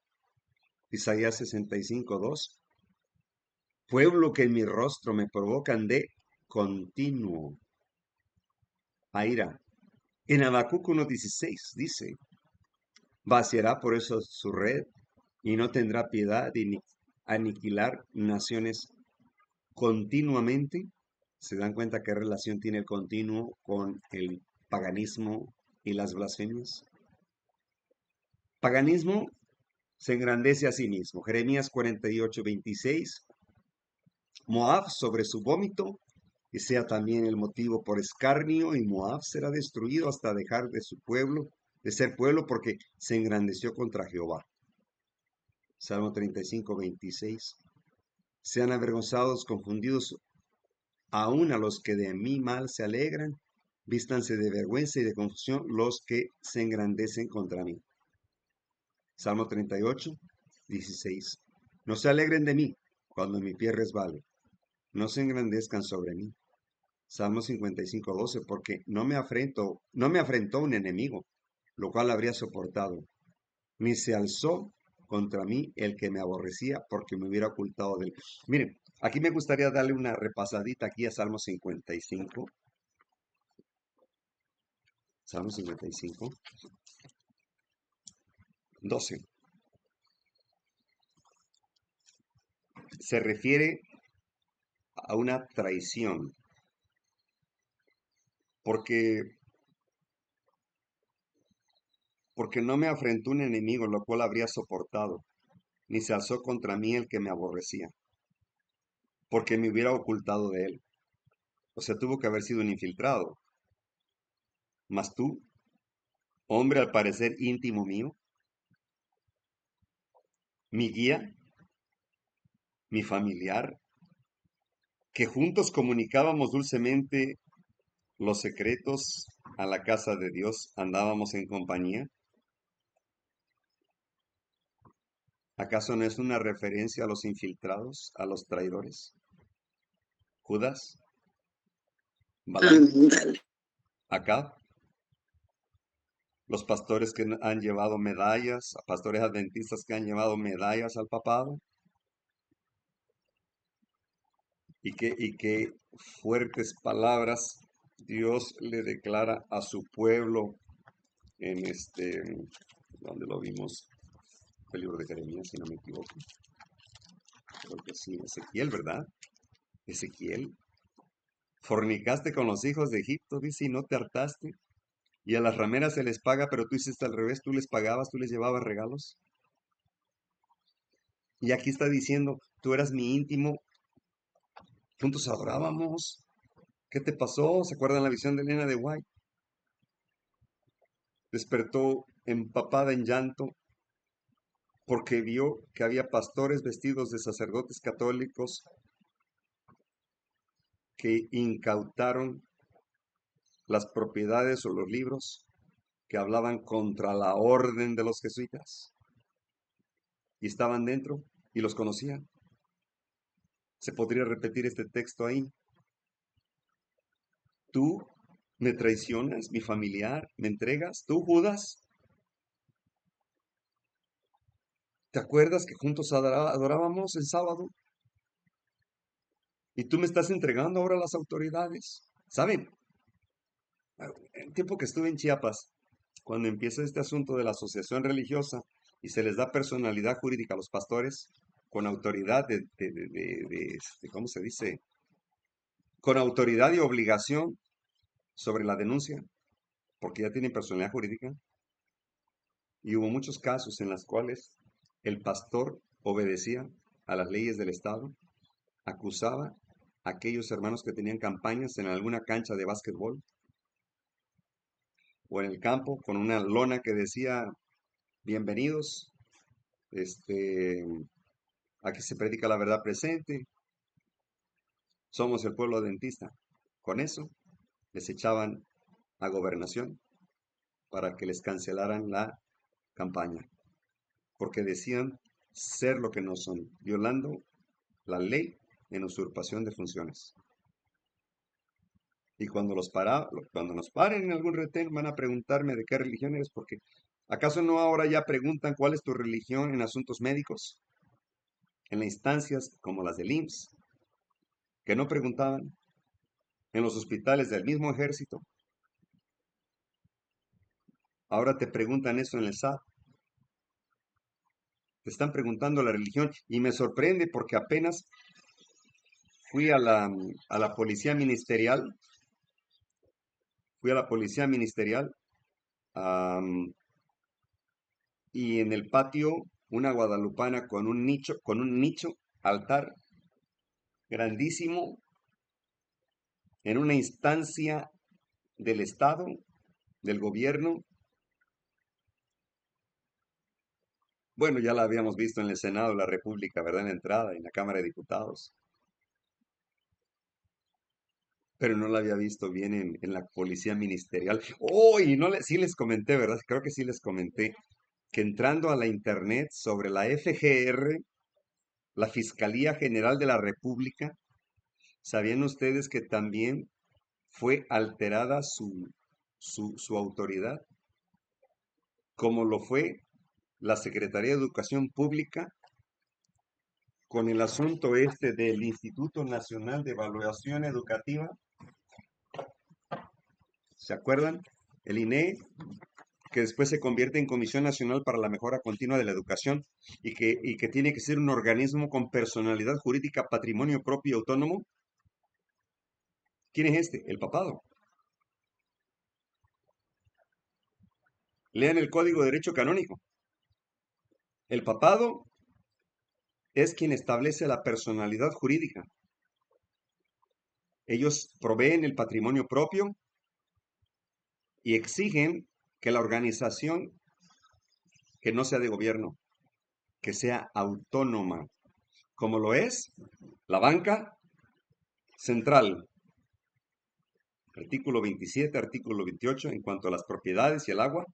Isaías 65:2. Pueblo que en mi rostro me provocan de continuo a ira. En Habacuc 1:16 dice, vaciará por eso su red y no tendrá piedad de aniquilar naciones continuamente. ¿Se dan cuenta qué relación tiene el continuo con el paganismo y las blasfemias? Paganismo se engrandece a sí mismo. Jeremías 48:26. Moab sobre su vómito y sea también el motivo por escarnio, y Moab será destruido hasta dejar de su pueblo, de ser pueblo, porque se engrandeció contra Jehová. Salmo 35:26. Sean avergonzados, confundidos, aún a los que de mi mal se alegran, vístanse de vergüenza y de confusión los que se engrandecen contra mí. Salmo 38:16. No se alegren de mí cuando mi pie resbale, no se engrandezcan sobre mí. Salmo 55:12, porque no me afrentó un enemigo, lo cual habría soportado, ni se alzó contra mí el que me aborrecía, porque me hubiera ocultado de él. Miren, aquí me gustaría darle una repasadita aquí a Salmo 55. Salmo 55, 12. Se refiere a una traición, porque no me afrentó un enemigo, lo cual habría soportado, ni se alzó contra mí el que me aborrecía, porque me hubiera ocultado de él. O sea, tuvo que haber sido un infiltrado. Mas tú, hombre al parecer íntimo mío, mi guía, mi familiar, que juntos comunicábamos dulcemente los secretos a la casa de Dios, andábamos en compañía. ¿Acaso no es una referencia a los infiltrados, a los traidores? Judas, Balaam, Ándale. Acab, los pastores que han llevado medallas, pastores adventistas que han llevado medallas al papado. Y qué fuertes palabras Dios le declara a su pueblo en donde lo vimos, el libro de Jeremías, si no me equivoco. Creo que sí, Ezequiel, ¿verdad? Ezequiel. Fornicaste con los hijos de Egipto, dice, y no te hartaste. Y a las rameras se les paga, pero tú hiciste al revés, tú les pagabas, tú les llevabas regalos. Y aquí está diciendo, tú eras mi íntimo, juntos adorábamos. ¿Qué te pasó? ¿Se acuerdan la visión de Elena de White? Despertó empapada en llanto porque vio que había pastores vestidos de sacerdotes católicos que incautaron las propiedades o los libros que hablaban contra la orden de los jesuitas. Y estaban dentro y los conocían. Se podría repetir este texto ahí. Tú me traicionas, mi familiar, me entregas. Tú, Judas, ¿te acuerdas que juntos adorábamos el sábado? Y tú me estás entregando ahora a las autoridades. ¿Saben? El tiempo que estuve en Chiapas, cuando empieza este asunto de la asociación religiosa y se les da personalidad jurídica a los pastores, con autoridad ¿cómo se dice? Con autoridad y obligación sobre la denuncia, porque ya tienen personalidad jurídica. Y hubo muchos casos en los cuales el pastor obedecía a las leyes del Estado, acusaba a aquellos hermanos que tenían campañas en alguna cancha de básquetbol o en el campo con una lona que decía, bienvenidos, aquí se predica la verdad presente, somos el pueblo adventista. Con eso les echaban a gobernación para que les cancelaran la campaña, porque decían ser lo que no son, violando la ley en usurpación de funciones. Y cuando nos paren en algún retén, van a preguntarme de qué religión eres, porque ¿acaso no ahora ya preguntan cuál es tu religión en asuntos médicos? En las instancias como las del IMSS, que no preguntaban, en los hospitales del mismo ejército. Ahora te preguntan eso en el SAT. Te están preguntando la religión y me sorprende porque apenas fui a la policía ministerial, am, y en el patio una guadalupana con un nicho, altar grandísimo, en una instancia del Estado, del gobierno. Bueno, ya la habíamos visto en el Senado de la República, ¿verdad? En la entrada, en la Cámara de Diputados. Pero no la había visto bien en la policía ministerial. Oh, y no sí les comenté, ¿verdad? Creo que sí les comenté que entrando a la internet sobre la FGR, la Fiscalía General de la República, ¿sabían ustedes que también fue alterada su autoridad? Como lo fue la Secretaría de Educación Pública con el asunto del Instituto Nacional de Evaluación Educativa. ¿Se acuerdan? El INE, que después se convierte en Comisión Nacional para la Mejora Continua de la Educación y que tiene que ser un organismo con personalidad jurídica, patrimonio propio y autónomo. ¿Quién es este? El papado. Lean el Código de Derecho Canónico. El papado es quien establece la personalidad jurídica. Ellos proveen el patrimonio propio y exigen que la organización, que no sea de gobierno, que sea autónoma, como lo es la banca, central. Artículo 27, artículo 28, en cuanto a las propiedades y el agua.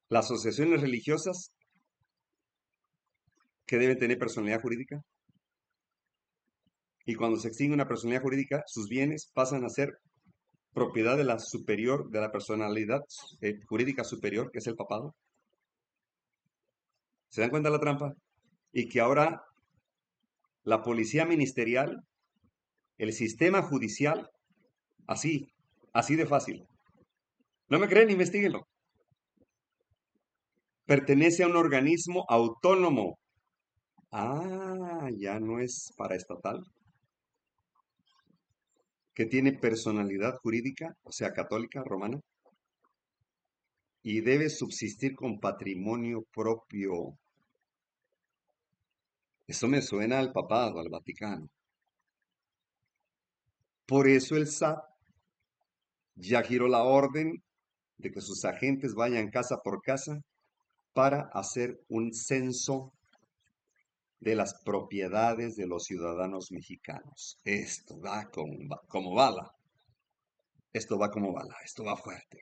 Las asociaciones religiosas que deben tener personalidad jurídica. Y cuando se extingue una personalidad jurídica, sus bienes pasan a ser propiedad de la superior, de la personalidad jurídica superior, que es el papado. ¿Se dan cuenta de la trampa? Y que ahora la policía ministerial, el sistema judicial, así de fácil. ¿No me creen? Investíguenlo. Pertenece a un organismo autónomo. Ah, ya no es paraestatal. Que tiene personalidad jurídica, o sea, católica, romana. Y debe subsistir con patrimonio propio. Eso me suena al papado, al Vaticano. Por eso el SAT ya giró la orden de que sus agentes vayan casa por casa para hacer un censo de las propiedades de los ciudadanos mexicanos. Esto va como bala. Esto va como bala, esto va fuerte.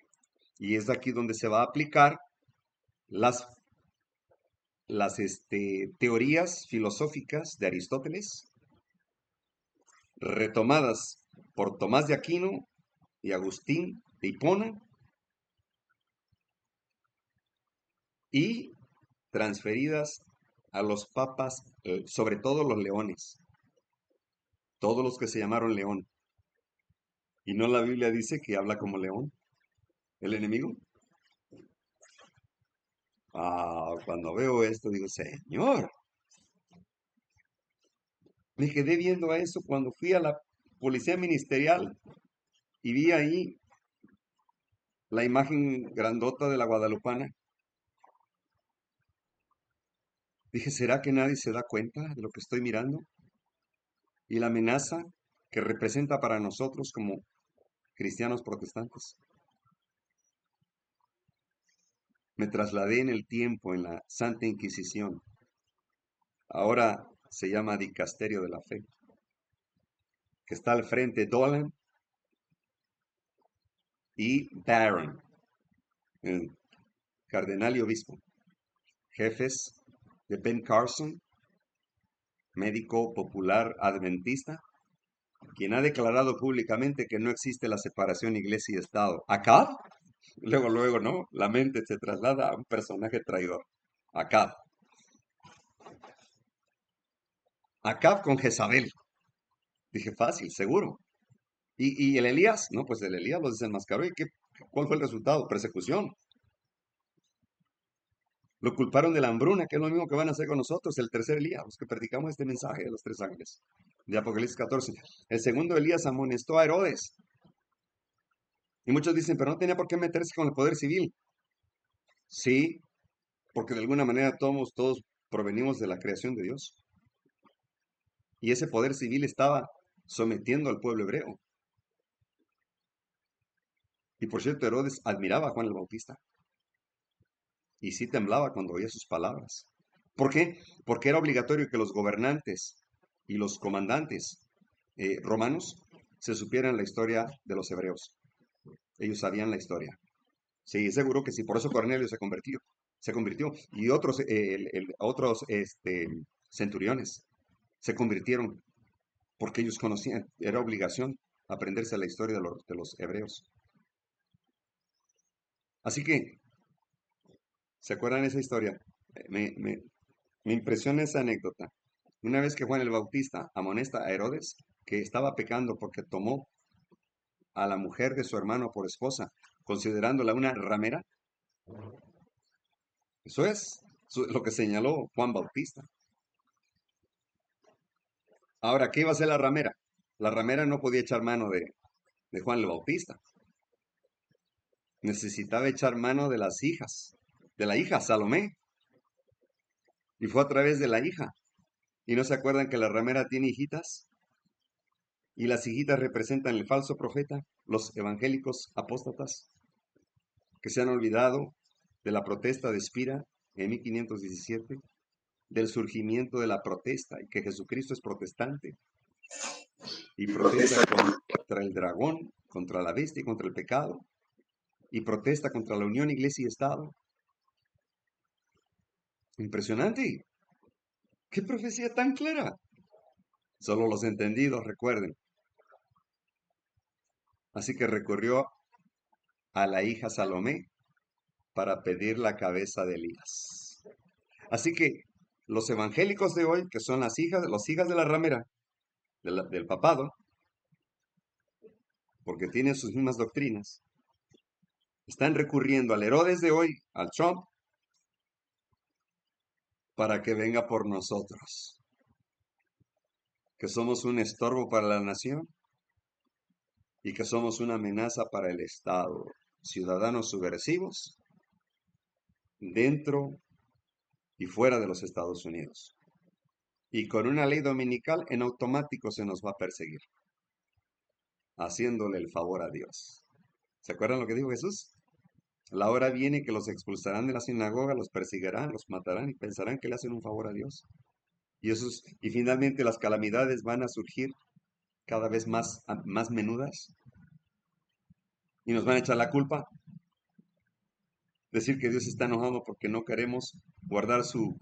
Y es de aquí donde se va a aplicar las teorías filosóficas de Aristóteles, retomadas por Tomás de Aquino y Agustín de Hipona, y transferidas a los papas, sobre todo los leones, todos los que se llamaron León. ¿Y no la Biblia dice que habla como león, el enemigo? Cuando veo esto digo, Señor, me quedé viendo a eso cuando fui a la policía ministerial y vi ahí la imagen grandota de la guadalupana. Dije, ¿será que nadie se da cuenta de lo que estoy mirando? Y la amenaza que representa para nosotros como cristianos protestantes. Me trasladé en el tiempo en la Santa Inquisición. Ahora se llama Dicasterio de la Fe. Que está al frente Dolan y Barron, el cardenal y obispo. Jefes de Ben Carson, médico popular adventista, quien ha declarado públicamente que no existe la separación iglesia y Estado. Acab, luego, ¿no? La mente se traslada a un personaje traidor. Acab. Acab con Jezabel. Dije, fácil, seguro. ¿Y el Elías? No, pues el Elías lo desenmascaró. ¿Y cuál fue el resultado? Persecución. Lo culparon de la hambruna, que es lo mismo que van a hacer con nosotros, el tercer Elías, los que predicamos este mensaje de los tres ángeles, de Apocalipsis 14. El segundo Elías amonestó a Herodes. Y muchos dicen, pero no tenía por qué meterse con el poder civil. Sí, porque de alguna manera todos provenimos de la creación de Dios. Y ese poder civil estaba sometiendo al pueblo hebreo. Y por cierto, Herodes admiraba a Juan el Bautista. Y sí temblaba cuando oía sus palabras. ¿Por qué? Porque era obligatorio que los gobernantes y los comandantes romanos se supieran la historia de los hebreos. Ellos sabían la historia. Sí, seguro que sí. Por eso Cornelio se convirtió. Y otros, otros centuriones se convirtieron porque ellos conocían. Era obligación aprenderse la historia de los hebreos. Así que, ¿se acuerdan esa historia? Me impresiona esa anécdota. Una vez que Juan el Bautista amonesta a Herodes, que estaba pecando porque tomó a la mujer de su hermano por esposa, considerándola una ramera. Eso es lo que señaló Juan Bautista. Ahora, ¿qué iba a hacer la ramera? La ramera no podía echar mano de Juan el Bautista. Necesitaba echar mano de las hijas, de la hija Salomé. Y fue a través de la hija. ¿Y no se acuerdan que la ramera tiene hijitas? Y las hijitas representan el falso profeta, los evangélicos apóstatas, que se han olvidado de la protesta de Espira en 1517 del surgimiento de la protesta y que Jesucristo es protestante y protesta contra el dragón, contra la bestia y contra el pecado y protesta contra la unión iglesia y Estado. Impresionante. ¡Qué profecía tan clara! Solo los entendidos recuerden. Así que recurrió a la hija Salomé para pedir la cabeza de Elías. Así que los evangélicos de hoy, que son las hijas de la ramera, del papado, porque tienen sus mismas doctrinas, están recurriendo al Herodes de hoy, al Trump, para que venga por nosotros, que somos un estorbo para la nación y que somos una amenaza para el Estado, ciudadanos subversivos dentro y fuera de los Estados Unidos. Y con una ley dominical en automático se nos va a perseguir, haciéndole el favor a Dios. ¿Se acuerdan lo que dijo Jesús? La hora viene que los expulsarán de la sinagoga, los perseguirán, los matarán y pensarán que le hacen un favor a Dios. Y finalmente las calamidades van a surgir cada vez más menudas y nos van a echar la culpa. Decir que Dios está enojado porque no queremos guardar su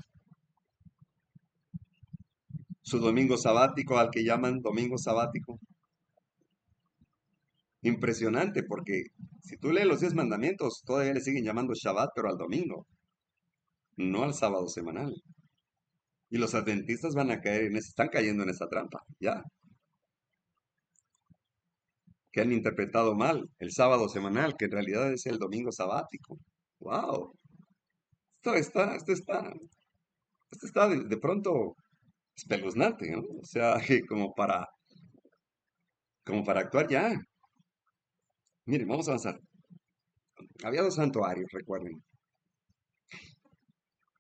domingo sabático, al que llaman domingo sabático. Impresionante, porque si tú lees los 10 mandamientos, todavía le siguen llamando Shabbat, pero al domingo, no al sábado semanal. Y los adventistas van a caer están cayendo en esa trampa, ya. Que han interpretado mal el sábado semanal, que en realidad es el domingo sabático. ¡Wow! Esto está de pronto espeluznante, ¿no? O sea, que como para actuar ya. Miren, vamos a avanzar. Había dos santuarios, recuerden.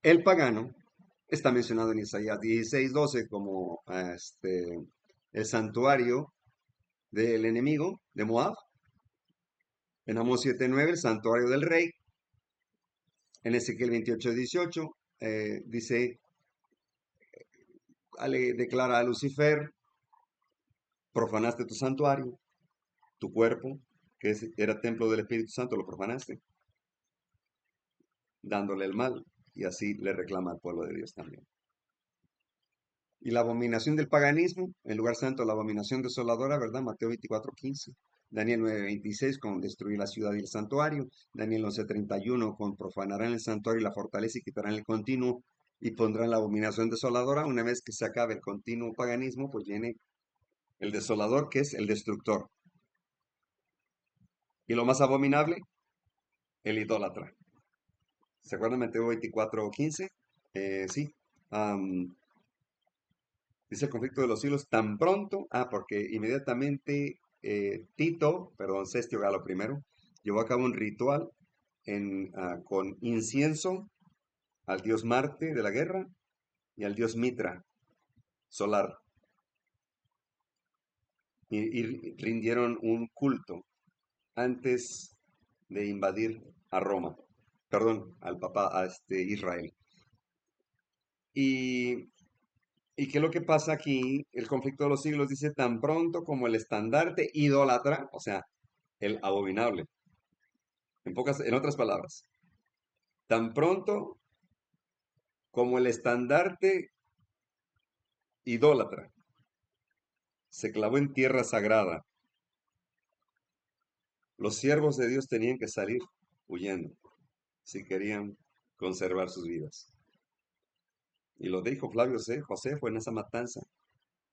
El pagano está mencionado en Isaías 16:12 como el santuario del enemigo de Moab. En Amós 7:9, el santuario del rey. En Ezequiel 28:18 dice, declara a Lucifer, profanaste tu santuario, tu cuerpo, que era templo del Espíritu Santo, lo profanaste, dándole el mal, y así le reclama al pueblo de Dios también. Y la abominación del paganismo, en lugar santo, la abominación desoladora, ¿verdad? Mateo 24:15. Daniel 9:26 con destruir la ciudad y el santuario. Daniel 11:31 con profanarán el santuario y la fortaleza y quitarán el continuo y pondrán la abominación desoladora. Una vez que se acabe el continuo paganismo, pues viene el desolador, que es el destructor. Y lo más abominable, el idólatra. ¿Se acuerdan de Mateo 24:15? Sí. Dice el conflicto de los siglos tan pronto, porque inmediatamente Cestio Galo I, llevó a cabo un ritual con incienso al dios Marte de la guerra y al dios Mitra solar. Y rindieron un culto antes de invadir a Roma, perdón, al Papa, a Israel. ¿Y qué es lo que pasa aquí? El conflicto de los siglos dice tan pronto como el estandarte idólatra, o sea, el abominable. En otras palabras, tan pronto como el estandarte idólatra se clavó en tierra sagrada, los siervos de Dios tenían que salir huyendo si querían conservar sus vidas. Y lo dijo Flavio José, fue en esa matanza.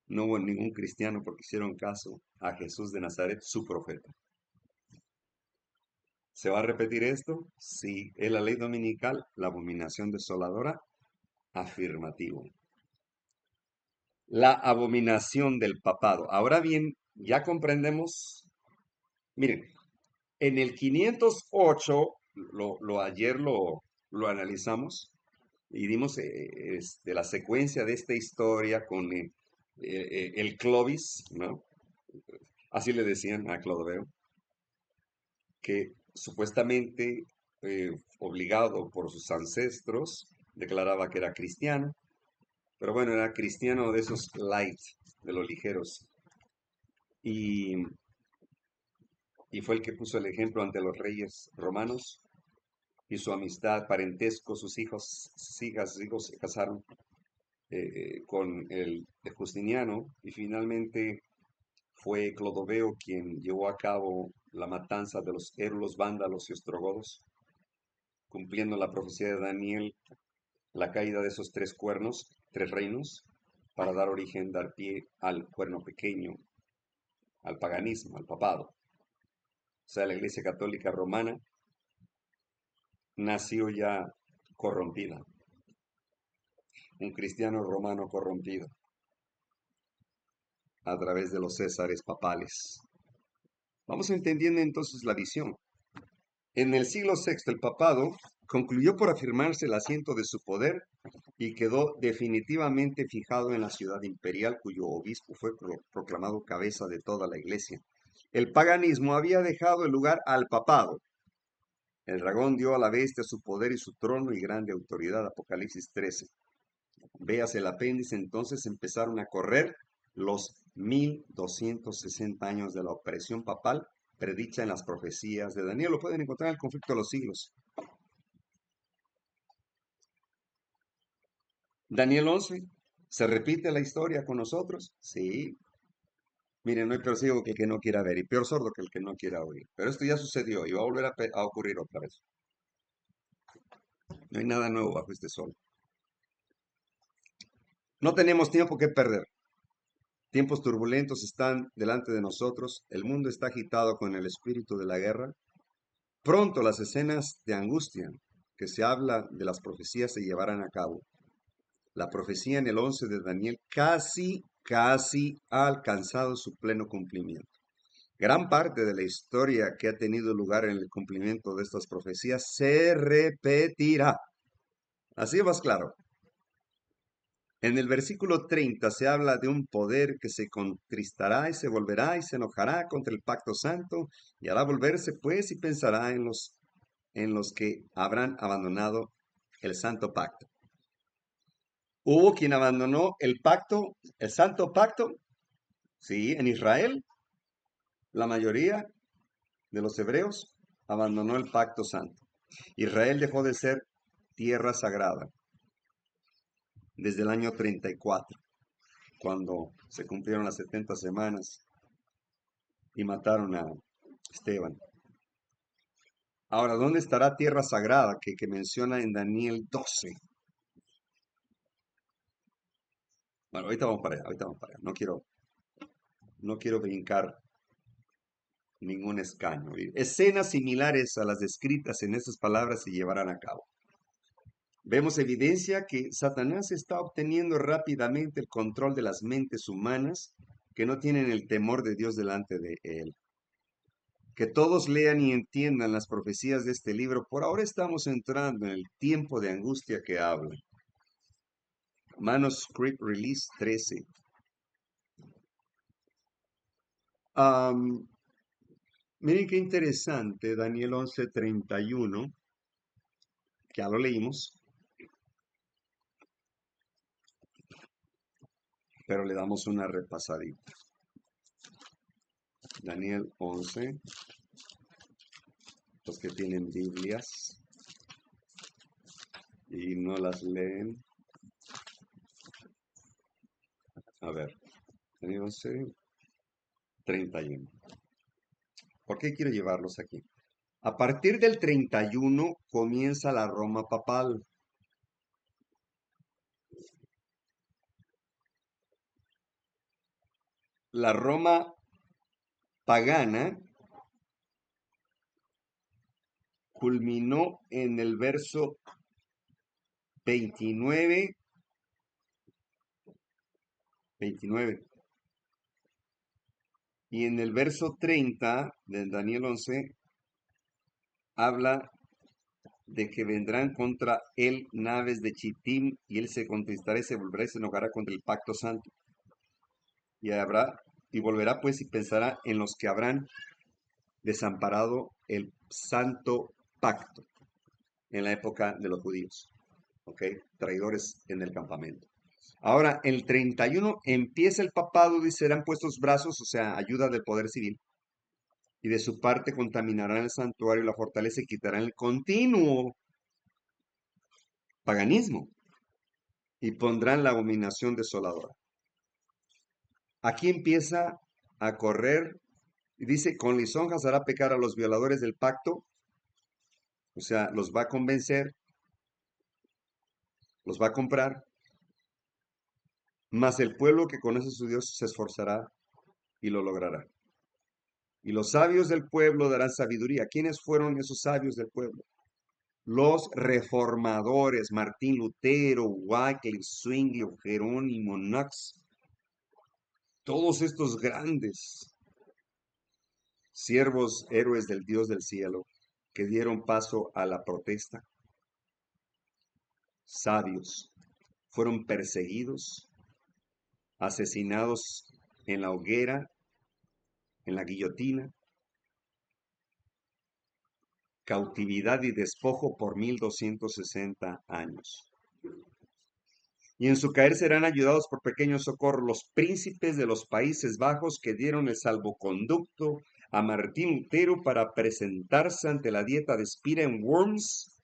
No hubo ningún cristiano porque hicieron caso a Jesús de Nazaret, su profeta. ¿Se va a repetir esto? Sí, es la ley dominical, la abominación desoladora, afirmativo. La abominación del papado. Ahora bien, ya comprendemos, miren, en el 508, ayer lo analizamos y dimos la secuencia de esta historia con el Clovis, ¿no? Así le decían a Clodoveo, que supuestamente, obligado por sus ancestros, declaraba que era cristiano, Pero bueno, era cristiano de esos light, de los ligeros. Y, y fue el que puso el ejemplo ante los reyes romanos y su amistad, parentesco, sus hijos se casaron con el de Justiniano y finalmente fue Clodoveo quien llevó a cabo la matanza de los érulos, vándalos y ostrogodos, cumpliendo la profecía de Daniel, la caída de esos tres cuernos, tres reinos, para dar pie al cuerno pequeño, al paganismo, al papado. O sea, la Iglesia Católica Romana nació ya corrompida, un cristiano romano corrompido a través de los césares papales. Vamos entendiendo entonces la visión. En el siglo VI el papado concluyó por afirmarse el asiento de su poder y quedó definitivamente fijado en la ciudad imperial cuyo obispo fue proclamado cabeza de toda la iglesia. El paganismo había dejado el lugar al papado. El dragón dio a la bestia su poder y su trono y grande autoridad. Apocalipsis 13. Véase el apéndice, entonces empezaron a correr los 1260 años de la opresión papal predicha en las profecías de Daniel. Lo pueden encontrar en el conflicto de los siglos. Daniel 11. ¿Se repite la historia con nosotros? Sí. Miren, no hay peor ciego que el que no quiera ver y peor sordo que el que no quiera oír. Pero esto ya sucedió y va a volver a ocurrir otra vez. No hay nada nuevo bajo este sol. No tenemos tiempo que perder. Tiempos turbulentos están delante de nosotros. El mundo está agitado con el espíritu de la guerra. Pronto las escenas de angustia que se habla de las profecías se llevarán a cabo. La profecía en el 11 de Daniel casi ha alcanzado su pleno cumplimiento. Gran parte de la historia que ha tenido lugar en el cumplimiento de estas profecías se repetirá. Así más claro. En el versículo 30 se habla de un poder que se contristará y se volverá y se enojará contra el pacto santo y hará volverse pues y pensará en los que habrán abandonado el santo pacto. Hubo quien abandonó el pacto, el santo pacto, sí, en Israel. La mayoría de los hebreos abandonó el pacto santo. Israel dejó de ser tierra sagrada desde el año 34, cuando se cumplieron las 70 semanas y mataron a Esteban. Ahora, ¿dónde estará tierra sagrada que menciona en Daniel 12? Bueno, ahorita vamos para allá. No quiero brincar ningún escaño. Escenas similares a las descritas en estas palabras se llevarán a cabo. Vemos evidencia que Satanás está obteniendo rápidamente el control de las mentes humanas que no tienen el temor de Dios delante de él. Que todos lean y entiendan las profecías de este libro. Por ahora estamos entrando en el tiempo de angustia que habla. Manuscript Release 13. Miren qué interesante, Daniel 11:31, ya lo leímos, pero le damos una repasadita. Daniel 11, los que tienen Biblias y no las leen. A ver, Daniel 11:31. ¿Por qué quiero llevarlos aquí? A partir del 31 comienza la Roma papal. La Roma pagana culminó en el verso 29. Y en el verso 30 de Daniel 11 habla de que vendrán contra él naves de Chittim y él se contristará y se volverá y se enojará contra el pacto santo. Y volverá pues y pensará en los que habrán desamparado el santo pacto en la época de los judíos. ¿Ok? Traidores en el campamento. Ahora, el 31 empieza el papado, dice, serán puestos brazos, o sea, ayuda del poder civil, y de su parte contaminarán el santuario y la fortaleza y quitarán el continuo paganismo y pondrán la abominación desoladora. Aquí empieza a correr, y dice, con lisonjas hará pecar a los violadores del pacto, o sea, los va a convencer, los va a comprar, mas el pueblo que conoce a su Dios se esforzará y lo logrará. Y los sabios del pueblo darán sabiduría. ¿Quiénes fueron esos sabios del pueblo? Los reformadores, Martín Lutero, Wycliffe, Zwingli, Jerónimo, Knox, todos estos grandes siervos, héroes del Dios del cielo, que dieron paso a la protesta, sabios, fueron perseguidos, asesinados en la hoguera, en la guillotina, cautividad y despojo por 1260 años. Y en su caer serán ayudados por pequeños socorros los príncipes de los Países Bajos que dieron el salvoconducto a Martín Lutero para presentarse ante la dieta de Spira en Worms,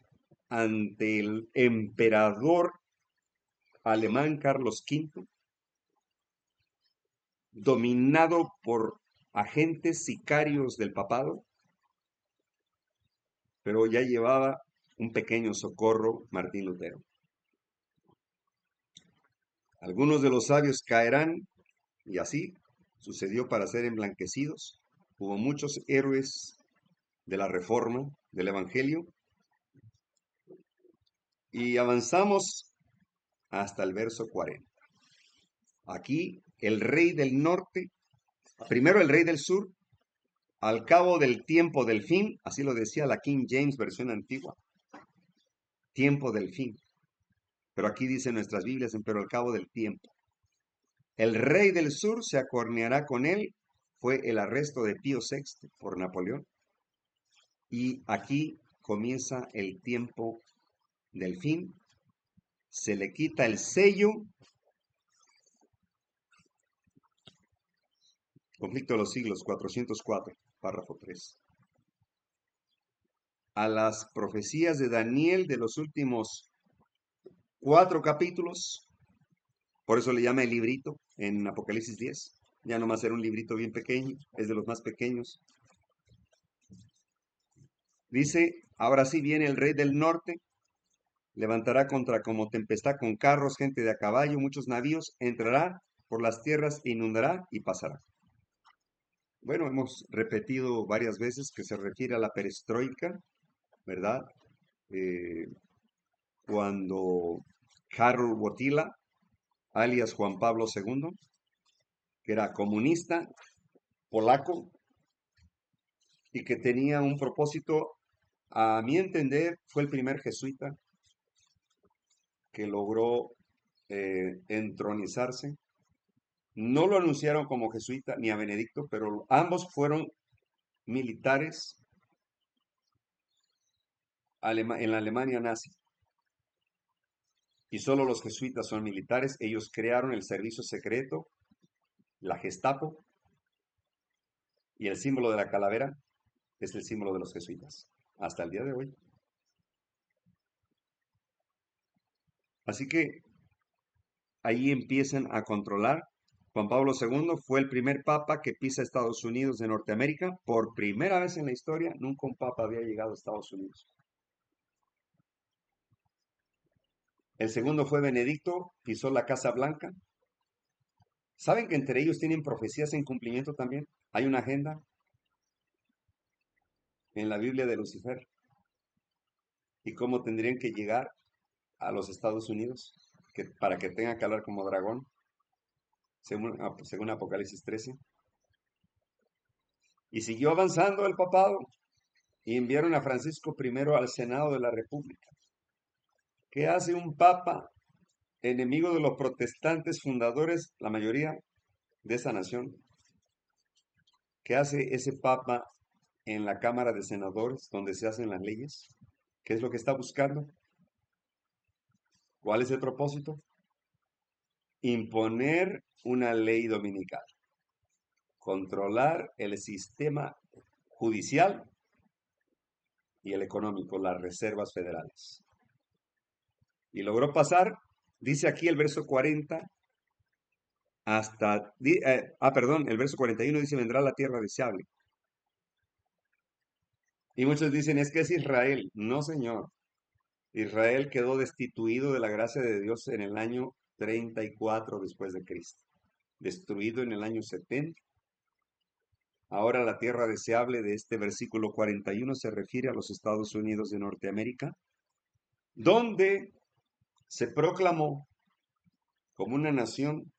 ante el emperador alemán Carlos V, dominado por agentes sicarios del papado, pero ya llevaba un pequeño socorro Martín Lutero. Algunos de los sabios caerán, y así sucedió para ser emblanquecidos. Hubo muchos héroes de la Reforma, del Evangelio, y avanzamos hasta el verso 40. Aquí el rey del norte, primero el rey del sur, al cabo del tiempo del fin, así lo decía la King James versión antigua, tiempo del fin. Pero aquí dice nuestras Biblias, pero al cabo del tiempo. El rey del sur se acorneará con él, fue el arresto de Pío VI por Napoleón. Y aquí comienza el tiempo del fin. Se le quita el sello. Conflicto de los siglos, 404, párrafo 3. A las profecías de Daniel de los últimos 4 capítulos, por eso le llama el librito en Apocalipsis 10. Ya nomás era un librito bien pequeño, es de los más pequeños. Dice, ahora sí viene el rey del norte, levantará contra como tempestad con carros, gente de a caballo, muchos navíos, entrará por las tierras, inundará y pasará. Bueno, hemos repetido varias veces que se refiere a la perestroika, ¿verdad? Cuando Karol Wojtyła, alias Juan Pablo II, que era comunista, polaco, y que tenía un propósito, a mi entender, fue el primer jesuita que logró entronizarse. No lo anunciaron como jesuita ni a Benedicto, pero ambos fueron militares en la Alemania nazi. Y solo los jesuitas son militares. Ellos crearon el servicio secreto, la Gestapo, y el símbolo de la calavera es el símbolo de los jesuitas, hasta el día de hoy. Así que ahí empiezan a controlar. Juan Pablo II fue el primer papa que pisa Estados Unidos de Norteamérica. Por primera vez en la historia, nunca un papa había llegado a Estados Unidos. El segundo fue Benedicto, pisó la Casa Blanca. ¿Saben que entre ellos tienen profecías en cumplimiento también? Hay una agenda en la Biblia de Lucifer y cómo tendrían que llegar a los Estados Unidos para que tengan que hablar como dragón, según Apocalipsis 13. Y siguió avanzando el papado y enviaron a Francisco I al Senado de la República. ¿Qué hace un papa enemigo de los protestantes fundadores, la mayoría de esa nación? ¿Qué hace ese papa en la Cámara de Senadores, donde se hacen las leyes? ¿Qué es lo que está buscando? ¿Cuál es el propósito? imponer una ley dominical, controlar el sistema judicial y el económico, las reservas federales. Y logró pasar, dice aquí el verso 40, el verso 41 dice, vendrá la tierra deseable. Y muchos dicen, es que es Israel. No, señor. Israel quedó destituido de la gracia de Dios en el año 34 después de Cristo. Destruido en el año 70. Ahora la tierra deseable de este versículo 41 se refiere a los Estados Unidos de Norteamérica, donde se proclamó como una nación,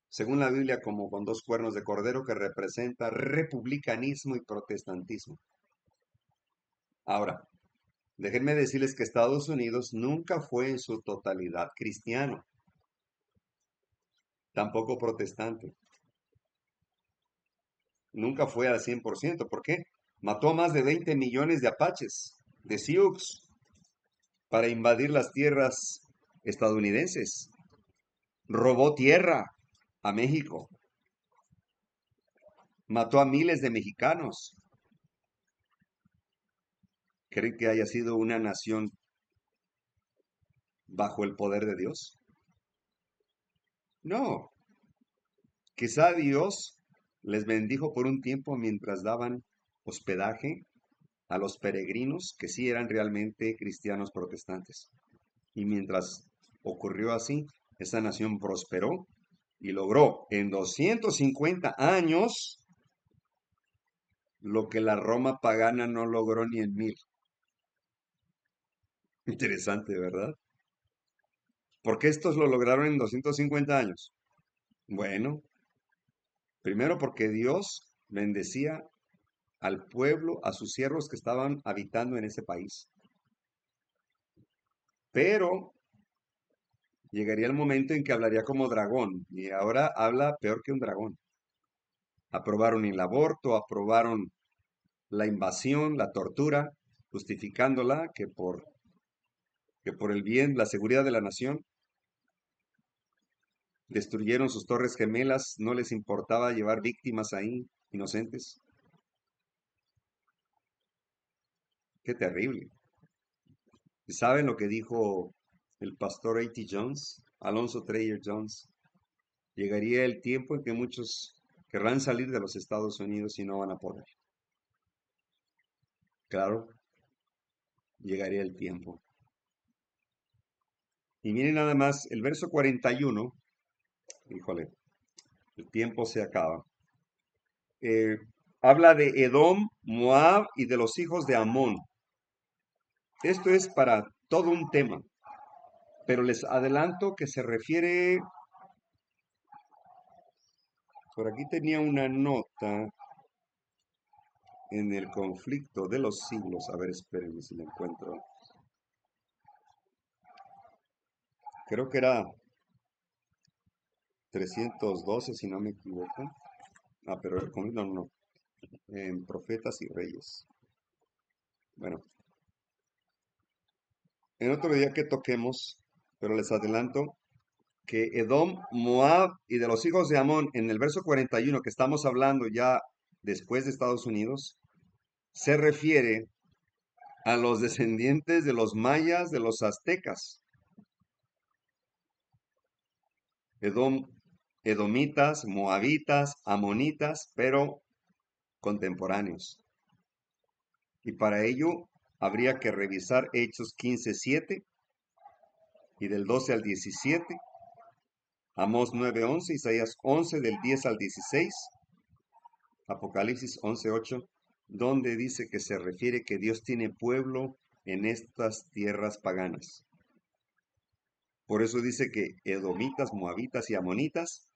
según la Biblia, como con dos cuernos de cordero, que representa republicanismo y protestantismo. Ahora, déjenme decirles que Estados Unidos nunca fue en su totalidad cristiano, tampoco protestante. Nunca fue al 100%. ¿Por qué? Mató a más de 20 millones de apaches, de Sioux, para invadir las tierras estadounidenses. Robó tierra a México. Mató a miles de mexicanos. ¿Creen que haya sido una nación bajo el poder de Dios? No. Quizá Dios les bendijo por un tiempo mientras daban hospedaje a los peregrinos que sí eran realmente cristianos protestantes. Y mientras ocurrió así, esa nación prosperó y logró en 250 años lo que la Roma pagana no logró ni en 1000. Interesante, ¿verdad? ¿Por qué estos lo lograron en 250 años? Bueno, primero porque Dios bendecía al pueblo, a sus siervos que estaban habitando en ese país. Pero llegaría el momento en que hablaría como dragón, y ahora habla peor que un dragón. Aprobaron el aborto, aprobaron la invasión, la tortura, justificándola que por el bien, la seguridad de la nación. Destruyeron sus torres gemelas, no les importaba llevar víctimas ahí, inocentes. Qué terrible. ¿Y saben lo que dijo el pastor A.T. Jones, Alonzo Treyer Jones? Llegaría el tiempo en que muchos querrán salir de los Estados Unidos y no van a poder. Claro, llegaría el tiempo. Y miren nada más, el verso 41, híjole, el tiempo se acaba. Habla de Edom, Moab y de los hijos de Amón. Esto es para todo un tema, pero les adelanto que se refiere, por aquí tenía una nota en el conflicto de los siglos. A ver, espérenme si la encuentro. Creo que era 312, si no me equivoco. Pero el conflicto no. En Profetas y Reyes. Bueno, en otro día que toquemos, pero les adelanto que Edom, Moab y de los hijos de Amón, en el verso 41 que estamos hablando ya después de Estados Unidos, se refiere a los descendientes de los mayas, de los aztecas. Edom, edomitas, moabitas, amonitas, pero contemporáneos. Y para ello habría que revisar Hechos 15:7 y del 12 al 17, Amós 9:11, Isaías 11 del 10 al 16, Apocalipsis 11:8, donde dice que se refiere que Dios tiene pueblo en estas tierras paganas. Por eso dice que edomitas, moabitas y amonitas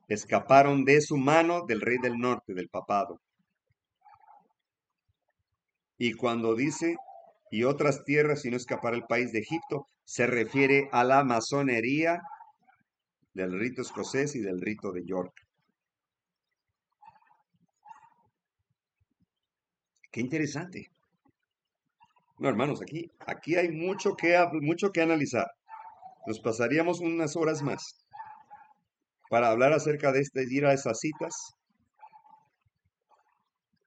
escaparon de su mano del rey del norte, del papado. Y cuando dice, y otras tierras, y no escapar el país de Egipto, se refiere a la masonería del rito escocés y del rito de York. Qué interesante. No, hermanos, aquí hay mucho que analizar. Nos pasaríamos unas horas más para hablar acerca de ir a esas citas.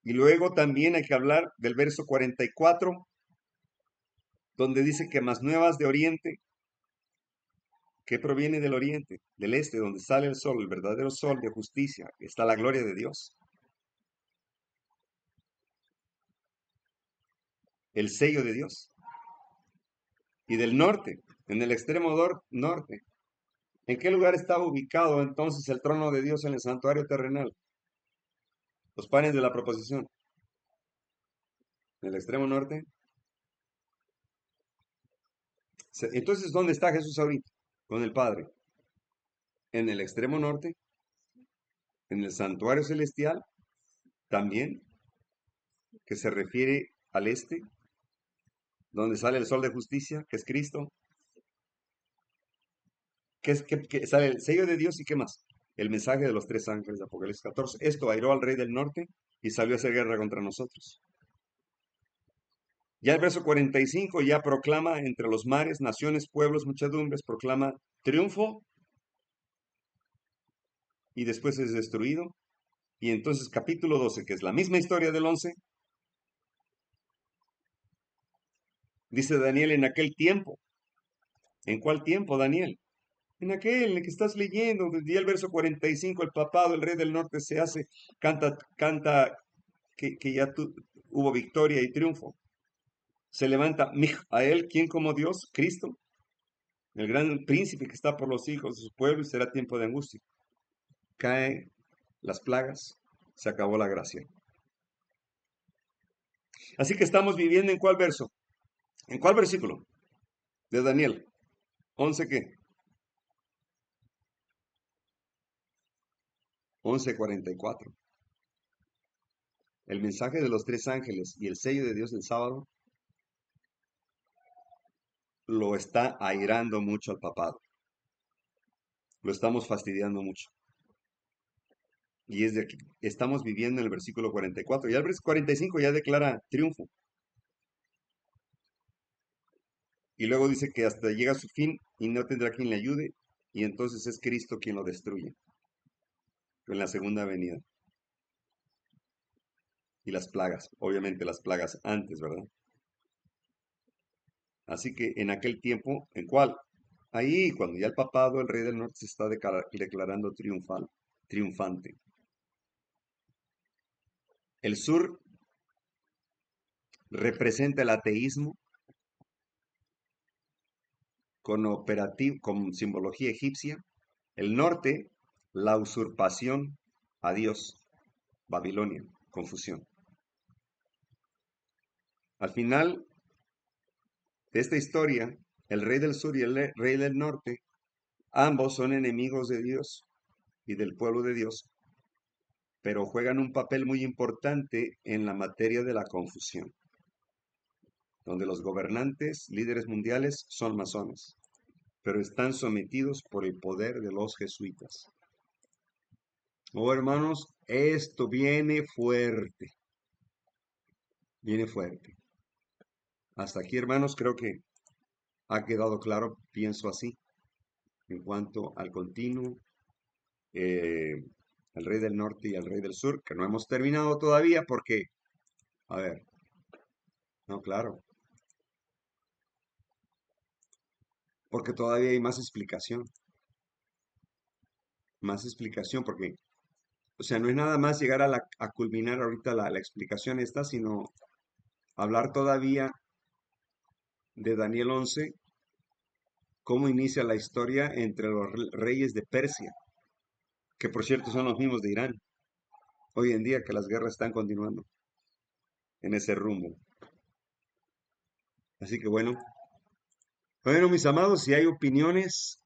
Y luego también hay que hablar del verso 44, donde dice que más nuevas de oriente, que proviene del oriente, del este, donde sale el sol, el verdadero sol de justicia, está la gloria de Dios. El sello de Dios. Y del norte, en el extremo norte. ¿En qué lugar estaba ubicado entonces el trono de Dios en el santuario terrenal? Los panes de la proposición. En el extremo norte. Entonces, ¿dónde está Jesús ahorita? Con el Padre. En el extremo norte, en el santuario celestial, también, que se refiere al este, donde sale el sol de justicia, que es Cristo, que sale el sello de Dios y qué más. El mensaje de los tres ángeles de Apocalipsis 14. Esto airó al rey del norte y salió a hacer guerra contra nosotros. Ya el verso 45 ya proclama entre los mares, naciones, pueblos, muchedumbres, proclama triunfo y después es destruido. Y entonces capítulo 12, que es la misma historia del 11, dice Daniel en aquel tiempo. ¿En cuál tiempo, Daniel? En aquel en el que estás leyendo, desde el verso 45, el papado, el rey del norte se hace, canta que ya hubo victoria y triunfo. Se levanta Mijael, ¿quién como Dios? Cristo, el gran príncipe que está por los hijos de su pueblo y será tiempo de angustia. Caen las plagas, se acabó la gracia. Así que estamos viviendo ¿en cuál verso? ¿En cuál versículo? De Daniel. 11 ¿qué? 11:44. El mensaje de los tres ángeles y el sello de Dios del sábado lo está airando mucho al papado. Lo estamos fastidiando mucho. Y es de aquí, estamos viviendo en el versículo 44. Y el versículo 45 ya declara triunfo. Y luego dice que hasta llega a su fin y no tendrá quien le ayude. Y entonces es Cristo quien lo destruye. En la segunda venida. Y las plagas, obviamente las plagas antes, ¿verdad? Así que en aquel tiempo, ¿en cuál? Ahí, cuando ya el papado, el rey del norte, se está declarando triunfante. El sur representa el ateísmo con simbología egipcia. El norte, la usurpación a Dios, Babilonia, confusión. Al final de esta historia, el rey del sur y el rey del norte, ambos son enemigos de Dios y del pueblo de Dios, pero juegan un papel muy importante en la materia de la confusión, donde los gobernantes, líderes mundiales, son masones, pero están sometidos por el poder de los jesuitas. Oh, hermanos, esto viene fuerte. Viene fuerte. Hasta aquí, hermanos, creo que ha quedado claro, pienso así, en cuanto al continuo, el rey del norte y el rey del sur, que no hemos terminado todavía porque, a ver, no, claro, porque todavía hay más explicación, porque, o sea, no es nada más llegar a culminar ahorita la explicación esta, sino hablar todavía de Daniel 11, cómo inicia la historia entre los reyes de Persia, que por cierto son los mismos de Irán, hoy en día que las guerras están continuando en ese rumbo. Así que bueno, mis amados, si hay opiniones,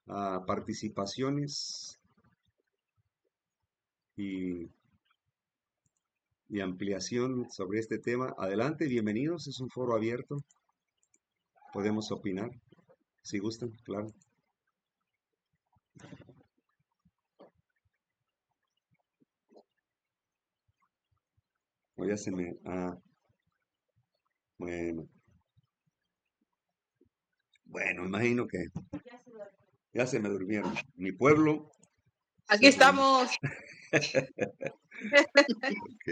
participaciones y ampliación sobre este tema, adelante, bienvenidos, es un foro abierto, podemos opinar, si gustan, claro. O ya se me... bueno. Bueno, imagino que ya se me durmieron. Mi pueblo. Aquí se durmió. estamos. Ok,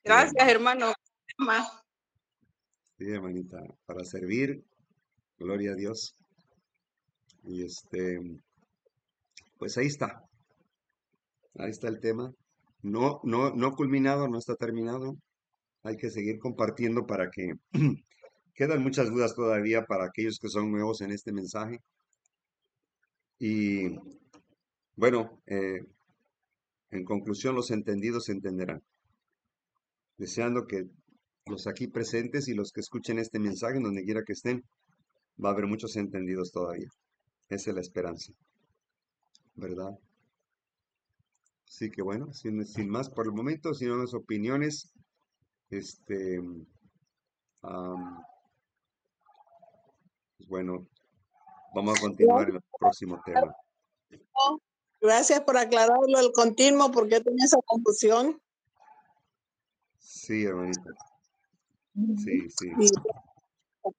Gracias, bueno, hermano. sí, hermanita, para servir, gloria a Dios. Y pues ahí está el tema. No culminado, no está terminado. Hay que seguir compartiendo para que quedan muchas dudas todavía para aquellos que son nuevos en este mensaje. Y bueno, en conclusión, los entendidos entenderán. Deseando que los aquí presentes y los que escuchen este mensaje, en donde quiera que estén, va a haber muchos entendidos todavía. Esa es la esperanza, ¿verdad? Así que bueno, sin más por el momento, sin más opiniones, este, pues bueno, vamos a continuar en el próximo tema. Gracias por aclararlo el continuo, porque yo tenía esa confusión. Sí, hermanita. Sí, sí. Y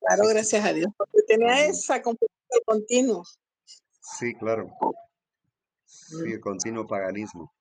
claro, Sí, gracias a Dios, porque tenía amén. esa confusión del continuo. Sí, claro. Sí, el continuo paganismo.